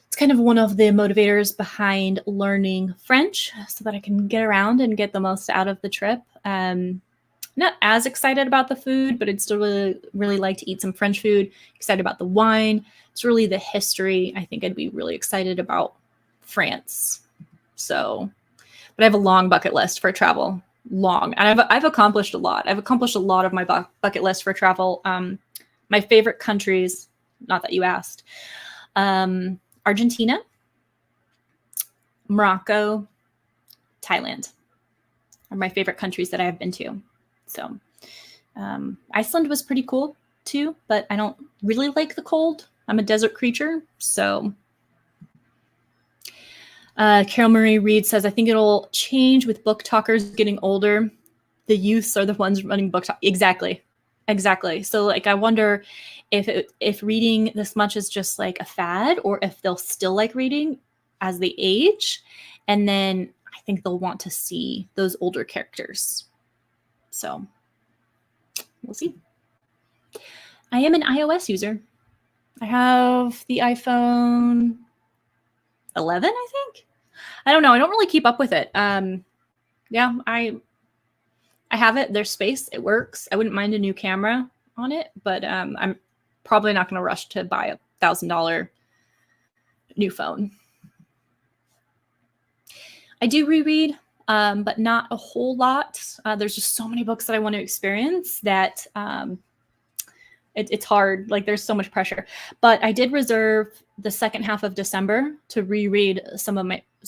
Speaker 1: It's kind of one of the motivators behind learning French so that I can get around and get the most out of the trip. Not as excited about the food, but I'd still really like to eat some French food. Excited about the wine. It's really the history. I think I'd be really excited about France. So, but I have a long bucket list for travel. Long. And I've accomplished a lot. I've accomplished a lot of my bucket list for travel. My favorite countries, not that you asked, Argentina, Morocco, Thailand are my favorite countries that I have been to. So Iceland was pretty cool too, but I don't really like the cold. I'm a desert creature. So Carol Marie Reed says, I think it'll change with book talkers getting older. The youths are the ones running book talk. Exactly. So like, I wonder if reading this much is just like a fad or if they'll still like reading as they age. And then I think they'll want to see those older characters. So we'll see. I am an iOS user. I have the iPhone 11, I think. I don't know. I don't really keep up with it. Yeah, I have it. There's space. It works. I wouldn't mind a new camera on it, but I'm probably not going to rush to buy a $1,000 new phone. I do reread, but not a whole lot. There's just so many books that I want to experience that it's hard. Like there's so much pressure. But I did reserve the second half of December to reread some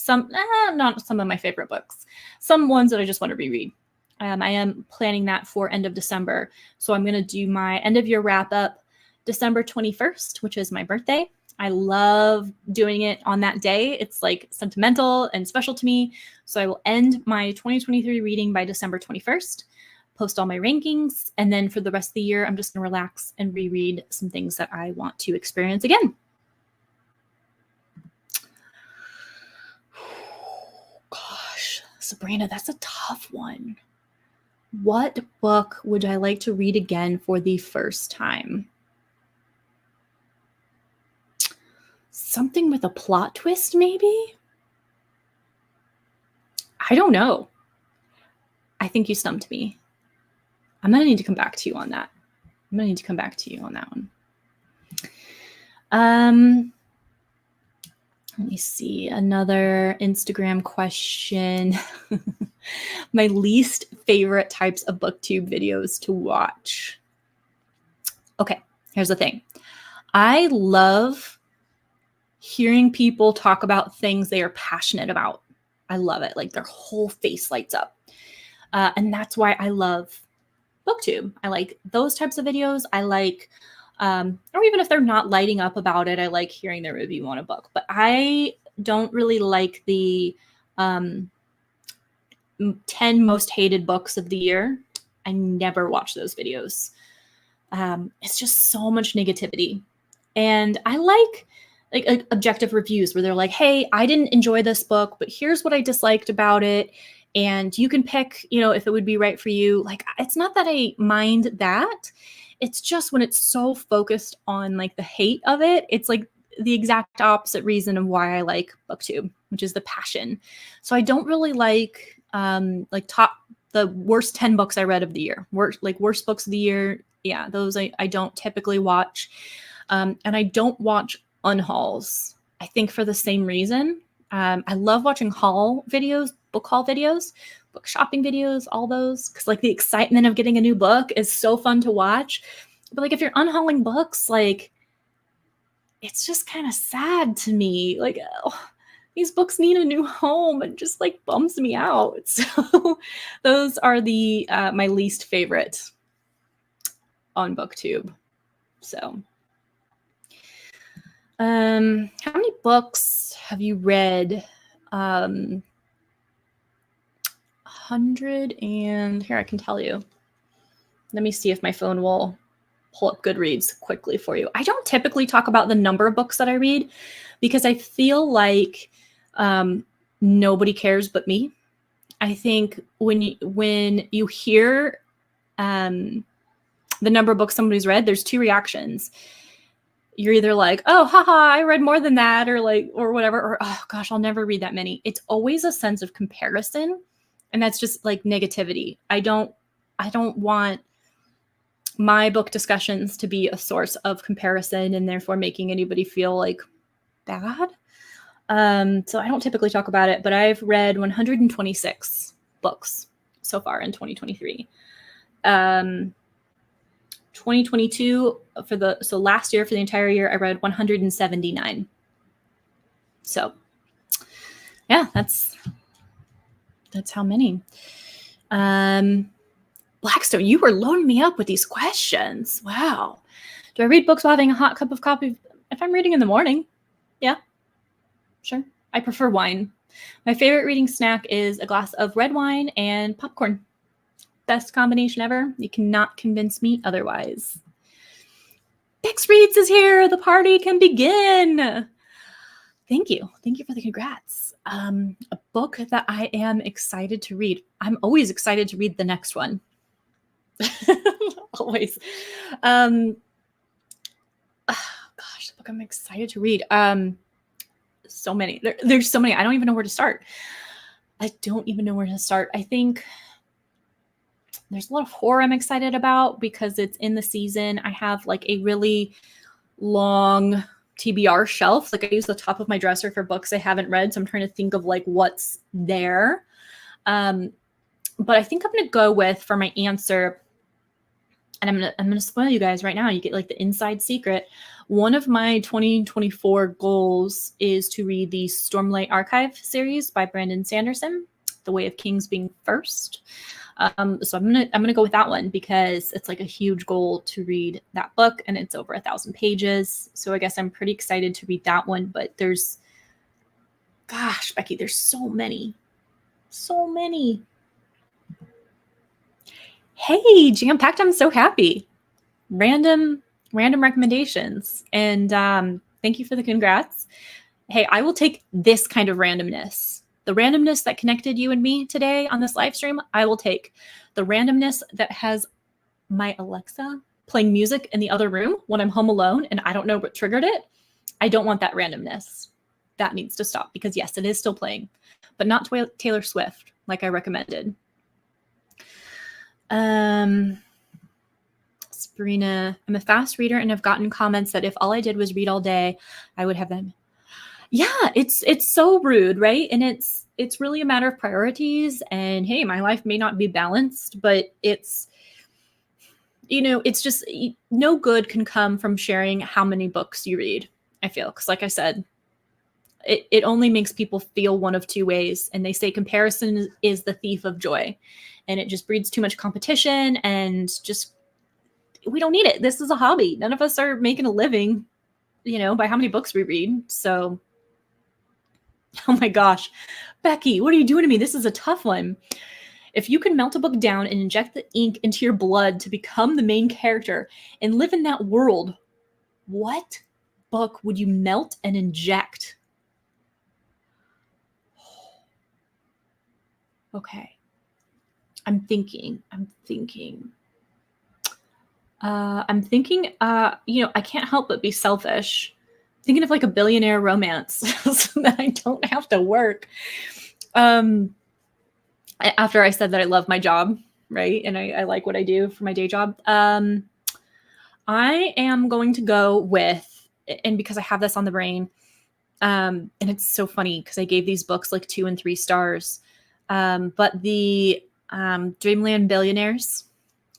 Speaker 1: not some of my favorite books, some ones that I just want to reread. I am planning that for end of December. So I'm going to do my end of year wrap up December 21st, which is my birthday. I love doing it on that day. It's like sentimental and special to me. So I will end my 2023 reading by December 21st, post all my rankings. And then for the rest of the year, I'm just going to relax and reread some things that I want to experience again. Gosh, Sabrina, that's a tough one. What book would I like to read again for the first time? Something with a plot twist, maybe? I don't know. I think you stumped me. I'm going to need to come back to you on that. Let me see. Another Instagram question. My least favorite types of booktube videos to watch. Okay, here's the thing. I love hearing people talk about things they are passionate about. I love it. Like their whole face lights up. And that's why I love booktube. I like those types of videos. I like, or even if they're not lighting up about it, I like hearing their review on a book. But I don't really like the 10 most hated books of the year. I never watch those videos. It's just so much negativity. And I like objective reviews where they're like, hey, I didn't enjoy this book, but here's what I disliked about it. And you can pick, if it would be right for you. Like, it's not that I mind that. It's just when it's so focused on like the hate of it, it's like the exact opposite reason of why I like booktube, which is the passion. So I don't really like the worst 10 books I read of the year, worst books of the year. Yeah, those I don't typically watch. And I don't watch unhauls, I think for the same reason. I love watching haul videos, book haul videos, book shopping videos, all those, because like the excitement of getting a new book is so fun to watch. But like if you're unhauling books, like it's just kind of sad to me. Like, these books need a new home. It just like bums me out. So those are the my least favorite on BookTube. So how many books have you read? 100 and here I can tell you. Let me see if my phone will pull up Goodreads quickly for you. I don't typically talk about the number of books that I read because I feel like nobody cares but me. I think when you hear the number of books somebody's read, there's two reactions. You're either like, oh, haha, I read more than that, or whatever, or oh gosh, I'll never read that many. It's always a sense of comparison, and that's just like negativity. I don't want my book discussions to be a source of comparison and therefore making anybody feel like bad. So I don't typically talk about it, but I've read 126 books so far in 2023. 2022 so last year for the entire year, I read 179. So yeah, that's how many. Blackstone, you were loading me up with these questions. Wow. Do I read books while having a hot cup of coffee? If I'm reading in the morning, yeah, sure. I prefer wine. My favorite reading snack is a glass of red wine and popcorn. Best combination ever. You cannot convince me otherwise. Bex Reads is here. The party can begin. Thank you. Thank you for the congrats. A book that I am excited to read. I'm always excited to read the next one. Always. Gosh, the book I'm excited to read. So many. There's so many. I don't even know where to start. I think there's a lot of horror I'm excited about because it's in the season. I have like a really long TBR shelf. Like I use the top of my dresser for books I haven't read. So I'm trying to think of like what's there. But I think I'm going to go with, for my answer, And I'm gonna spoil you guys right now. You get like the inside secret. One of my 2024 goals is to read the Stormlight Archive series by Brandon Sanderson, The Way of Kings being first. So I'm gonna go with that one because it's like a huge goal to read that book, and it's over 1,000 pages. So I guess I'm pretty excited to read that one. But gosh, Becky, there's so many. Hey, jam packed! I'm so happy. Random recommendations, and thank you for the congrats. Hey, I will take this kind of randomness. The randomness that connected you and me today on this live stream, I will take. The randomness that has my Alexa playing music in the other room when I'm home alone and I don't know what triggered it. I don't want that randomness. That needs to stop because yes, it is still playing, but not Taylor Swift like I recommended. Sabrina, I'm a fast reader and have gotten comments that if all I did was read all day, I would have them. Yeah, it's so rude, right? And it's really a matter of priorities. And hey, my life may not be balanced, but it's, you know, it's just no good can come from sharing how many books you read, I feel. Because like I said, it only makes people feel one of two ways. And they say comparison is the thief of joy. And it just breeds too much competition and just, we don't need it. This is a hobby. None of us are making a living, you know, by how many books we read. So, oh my gosh, Becky, what are you doing to me? This is a tough one. If you could melt a book down and inject the ink into your blood to become the main character and live in that world, what book would you melt and inject? Okay. I'm thinking, you know, I can't help but be selfish. Thinking of like a billionaire romance so that I don't have to work. After I said that I love my job, right? And I like what I do for my day job. I am going to go with, and because I have this on the brain, and it's so funny because I gave these books like 2 and 3 stars. But the Dreamland Billionaires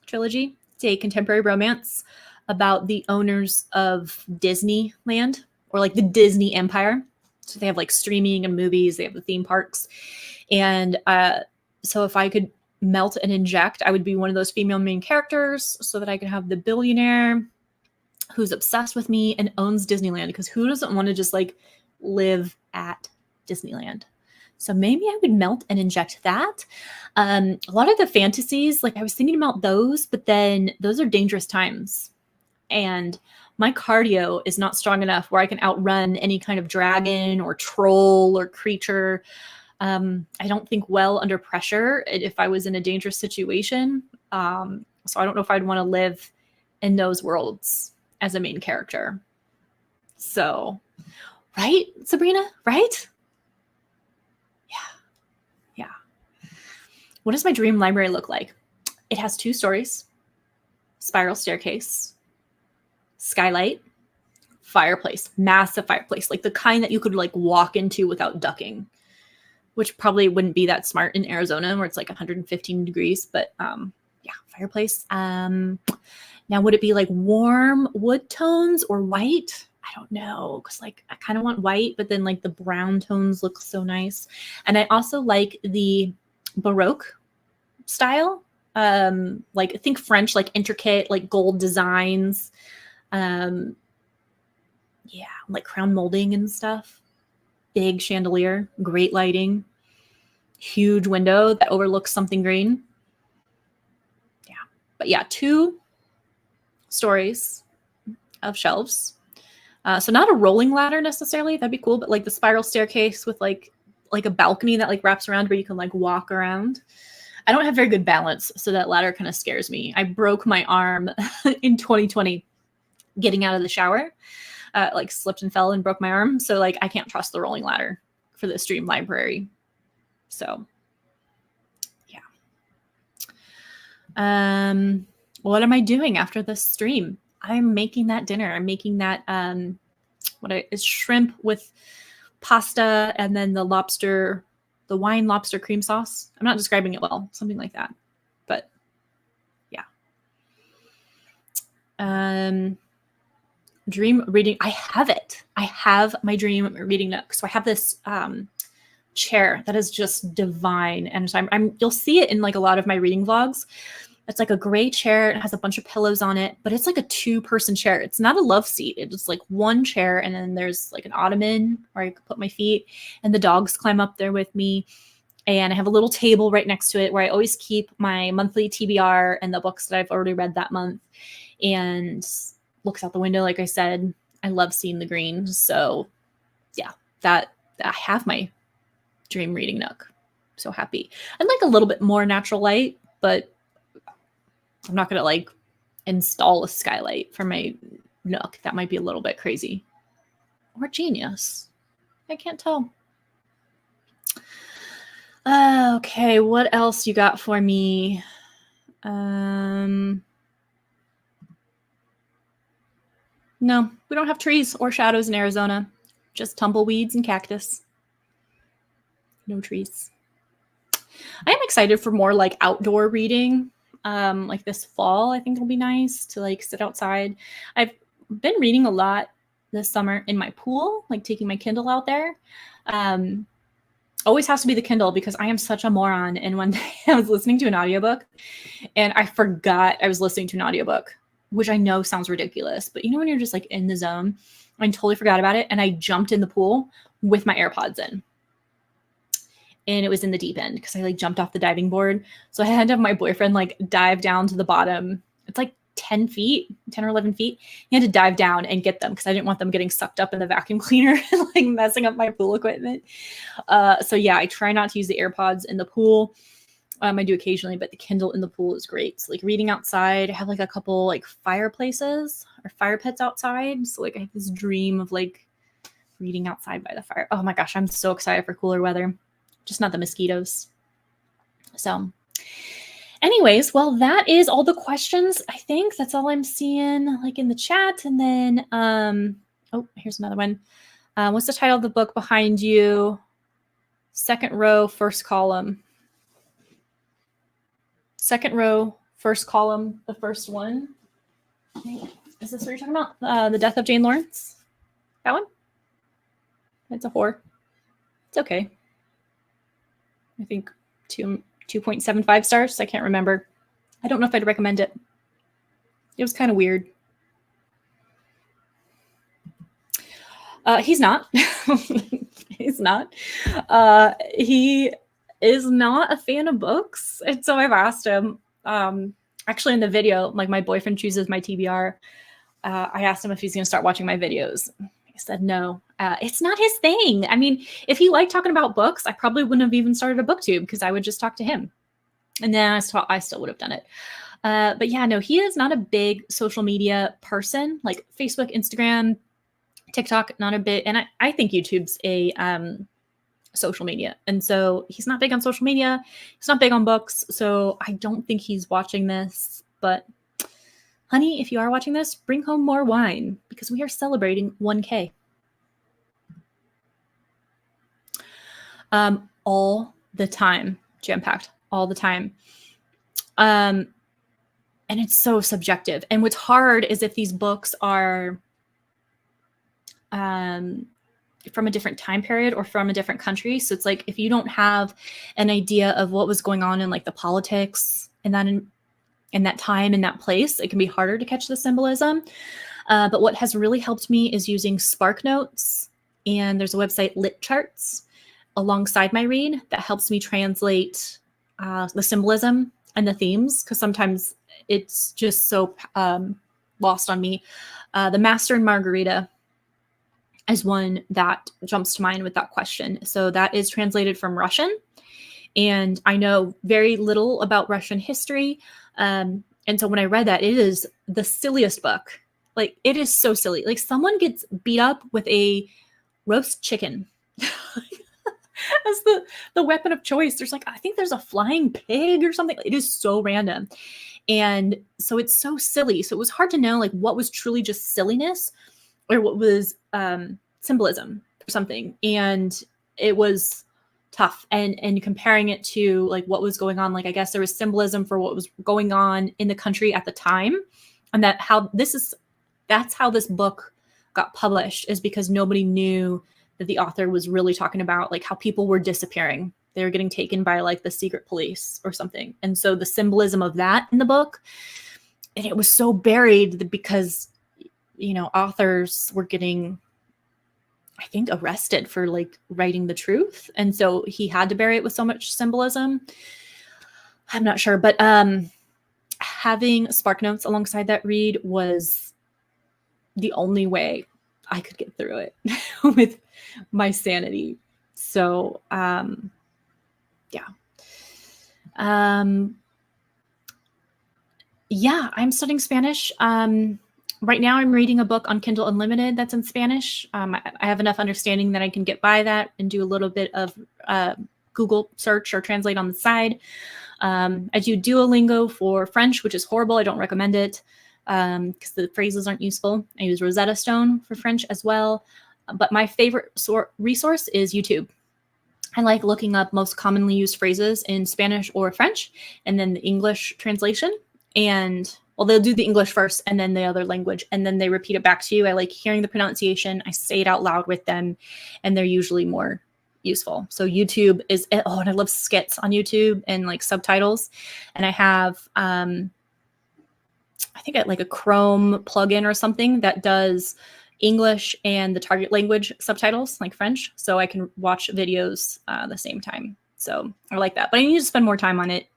Speaker 1: trilogy, it's a contemporary romance about the owners of Disneyland, or like the Disney Empire. So they have like streaming and movies, they have the theme parks. And so if I could melt and inject, I would be one of those female main characters so that I could have the billionaire who's obsessed with me and owns Disneyland, because who doesn't want to just like live at Disneyland? So maybe I would melt and inject that. A lot of the fantasies, like I was thinking about those, but then those are dangerous times. And my cardio is not strong enough where I can outrun any kind of dragon or troll or creature. I don't think well under pressure if I was in a dangerous situation. So I don't know if I'd want to live in those worlds as a main character. So, right, Sabrina, right? Yeah. What does my dream library look like? It has 2 stories, spiral staircase, skylight, fireplace, massive fireplace, like the kind that you could like walk into without ducking, which probably wouldn't be that smart in Arizona where it's like 115 degrees, but yeah, fireplace. Now, would it be like warm wood tones or white? I don't know, because like I kind of want white, but then like the brown tones look so nice. And I also like the Baroque style, like think French, like intricate, like gold designs. Yeah, like crown molding and stuff. Big chandelier, great lighting, huge window that overlooks something green. Yeah, but yeah, 2 stories of shelves. So not a rolling ladder necessarily, that'd be cool, but like the spiral staircase with like a balcony that like wraps around where you can like walk around. I don't have very good balance, so that ladder kind of scares me. I broke my arm in 2020 getting out of the shower. Like slipped and fell and broke my arm. So like I can't trust the rolling ladder for the stream library. So yeah. What am I doing after this stream? I'm making that dinner. I'm making that is shrimp with pasta and then the wine lobster cream sauce. I'm not describing it well, something like that. But yeah. Dream reading. I have it. I have my dream reading nook. So I have this chair that is just divine. And so you'll see it in like a lot of my reading vlogs. It's like a gray chair. It has a bunch of pillows on it, but it's like a 2-person chair. It's not a love seat. It's like one chair. And then there's like an ottoman where I can put my feet, and the dogs climb up there with me. And I have a little table right next to it where I always keep my monthly TBR and the books that I've already read that month, and looks out the window. Like I said, I love seeing the green. So yeah, that I have my dream reading nook. So happy. I'd like a little bit more natural light, but I'm not going to like install a skylight for my nook. That might be a little bit crazy or genius. I can't tell. Okay, what else you got for me? No, we don't have trees or shadows in Arizona. Just tumbleweeds and cactus. No trees. I am excited for more like outdoor reading. Like this fall, I think it'll be nice to like sit outside. I've been reading a lot this summer in my pool, like taking my Kindle out there. Always has to be the Kindle because I am such a moron. And one day I was listening to an audiobook and I forgot I was listening to an audiobook, which I know sounds ridiculous, but you know when you're just like in the zone, I totally forgot about it. And I jumped in the pool with my AirPods in. And it was in the deep end because I like jumped off the diving board. So I had to have my boyfriend like dive down to the bottom. It's like 10 or 11 feet. He had to dive down and get them because I didn't want them getting sucked up in the vacuum cleaner and like messing up my pool equipment. So yeah, I try not to use the AirPods in the pool. I do occasionally, but the Kindle in the pool is great. So like reading outside, I have like a couple like fireplaces or fire pits outside. So like I have this dream of like reading outside by the fire. Oh my gosh, I'm so excited for cooler weather. Just not the mosquitoes. So anyways, well, that is all the questions. I think that's all I'm seeing like in the chat. And then, oh, here's another one. What's the title of the book behind you? Second row, first column. Second row, first column, the first one. Is this what you're talking about? The Death of Jane Lawrence? That one? It's a whore. It's okay. I think 2.75 stars. I can't remember. I don't know if I'd recommend it. It was kind of weird. He's not. He's not. He is not a fan of books. And so I've asked him, actually in the video, like my boyfriend chooses my TBR. I asked him if he's going to start watching my videos. He said no. It's not his thing. I mean, if he liked talking about books, I probably wouldn't have even started a booktube because I would just talk to him. And then I still would have done it. But yeah, no, he is not a big social media person, like Facebook, Instagram, TikTok, not a bit. And I think YouTube's a social media. And so he's not big on social media. He's not big on books. So I don't think he's watching this. But honey, if you are watching this, bring home more wine because we are celebrating 1K. All the time, jam-packed, all the time. And it's so subjective. And what's hard is if these books are from a different time period or from a different country. So it's like if you don't have an idea of what was going on in like the politics and that in that time, in that place, it can be harder to catch the symbolism. But what has really helped me is using Spark Notes, and there's a website, Lit Charts, alongside my read that helps me translate the symbolism and the themes, because sometimes it's just so lost on me. The Master and Margarita is one that jumps to mind with that question. So that is translated from Russian, and I know very little about Russian history. And so when I read that, it is the silliest book. Like, it is so silly. Like, someone gets beat up with a roast chicken as the weapon of choice. There's like, I think there's a flying pig or something. It is so random. And so it's so silly. So it was hard to know like what was truly just silliness or what was symbolism or something. And it was tough. And comparing it to like what was going on, like I guess there was symbolism for what was going on in the country at the time. And that's how this book got published, is because nobody knew that the author was really talking about like how people were disappearing. They were getting taken by like the secret police or something. And so the symbolism of that in the book, and it was so buried because, you know, authors were getting, I think, arrested for like writing the truth. And so he had to bury it with so much symbolism. I'm not sure, but having SparkNotes alongside that read was the only way I could get through it with my sanity. So, yeah. Yeah, I'm studying Spanish. Right now I'm reading a book on Kindle Unlimited that's in Spanish. I have enough understanding that I can get by that and do a little bit of Google search or translate on the side. I do Duolingo for French, which is horrible. I don't recommend it because the phrases aren't useful. I use Rosetta Stone for French as well. But my favorite resource is YouTube. I like looking up most commonly used phrases in Spanish or French, and then the English translation. And well, they'll do the English first and then the other language, and then they repeat it back to you. I like hearing the pronunciation. I say it out loud with them, and they're usually more useful. So YouTube is, oh, and I love skits on YouTube and like subtitles. And I have, I think I like a Chrome plugin or something that does English and the target language subtitles, like French, so I can watch videos the same time. So I like that, but I need to spend more time on it.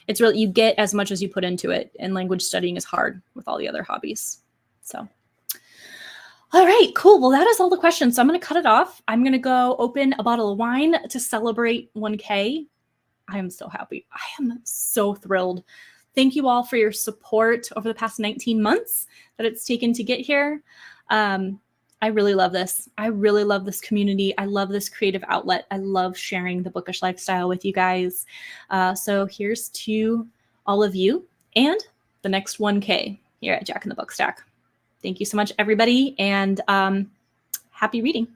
Speaker 1: It's really, you get as much as you put into it, and language studying is hard with all the other hobbies. So, all right, cool. Well, that is all the questions. So I'm going to cut it off. I'm going to go open a bottle of wine to celebrate 1K. I am so happy. I am so thrilled. Thank you all for your support over the past 19 months that it's taken to get here. I really love this. I really love this community. I love this creative outlet. I love sharing the bookish lifestyle with you guys. So here's to all of you and the next 1K here at Jack in the Book Stack. Thank you so much, everybody, and happy reading.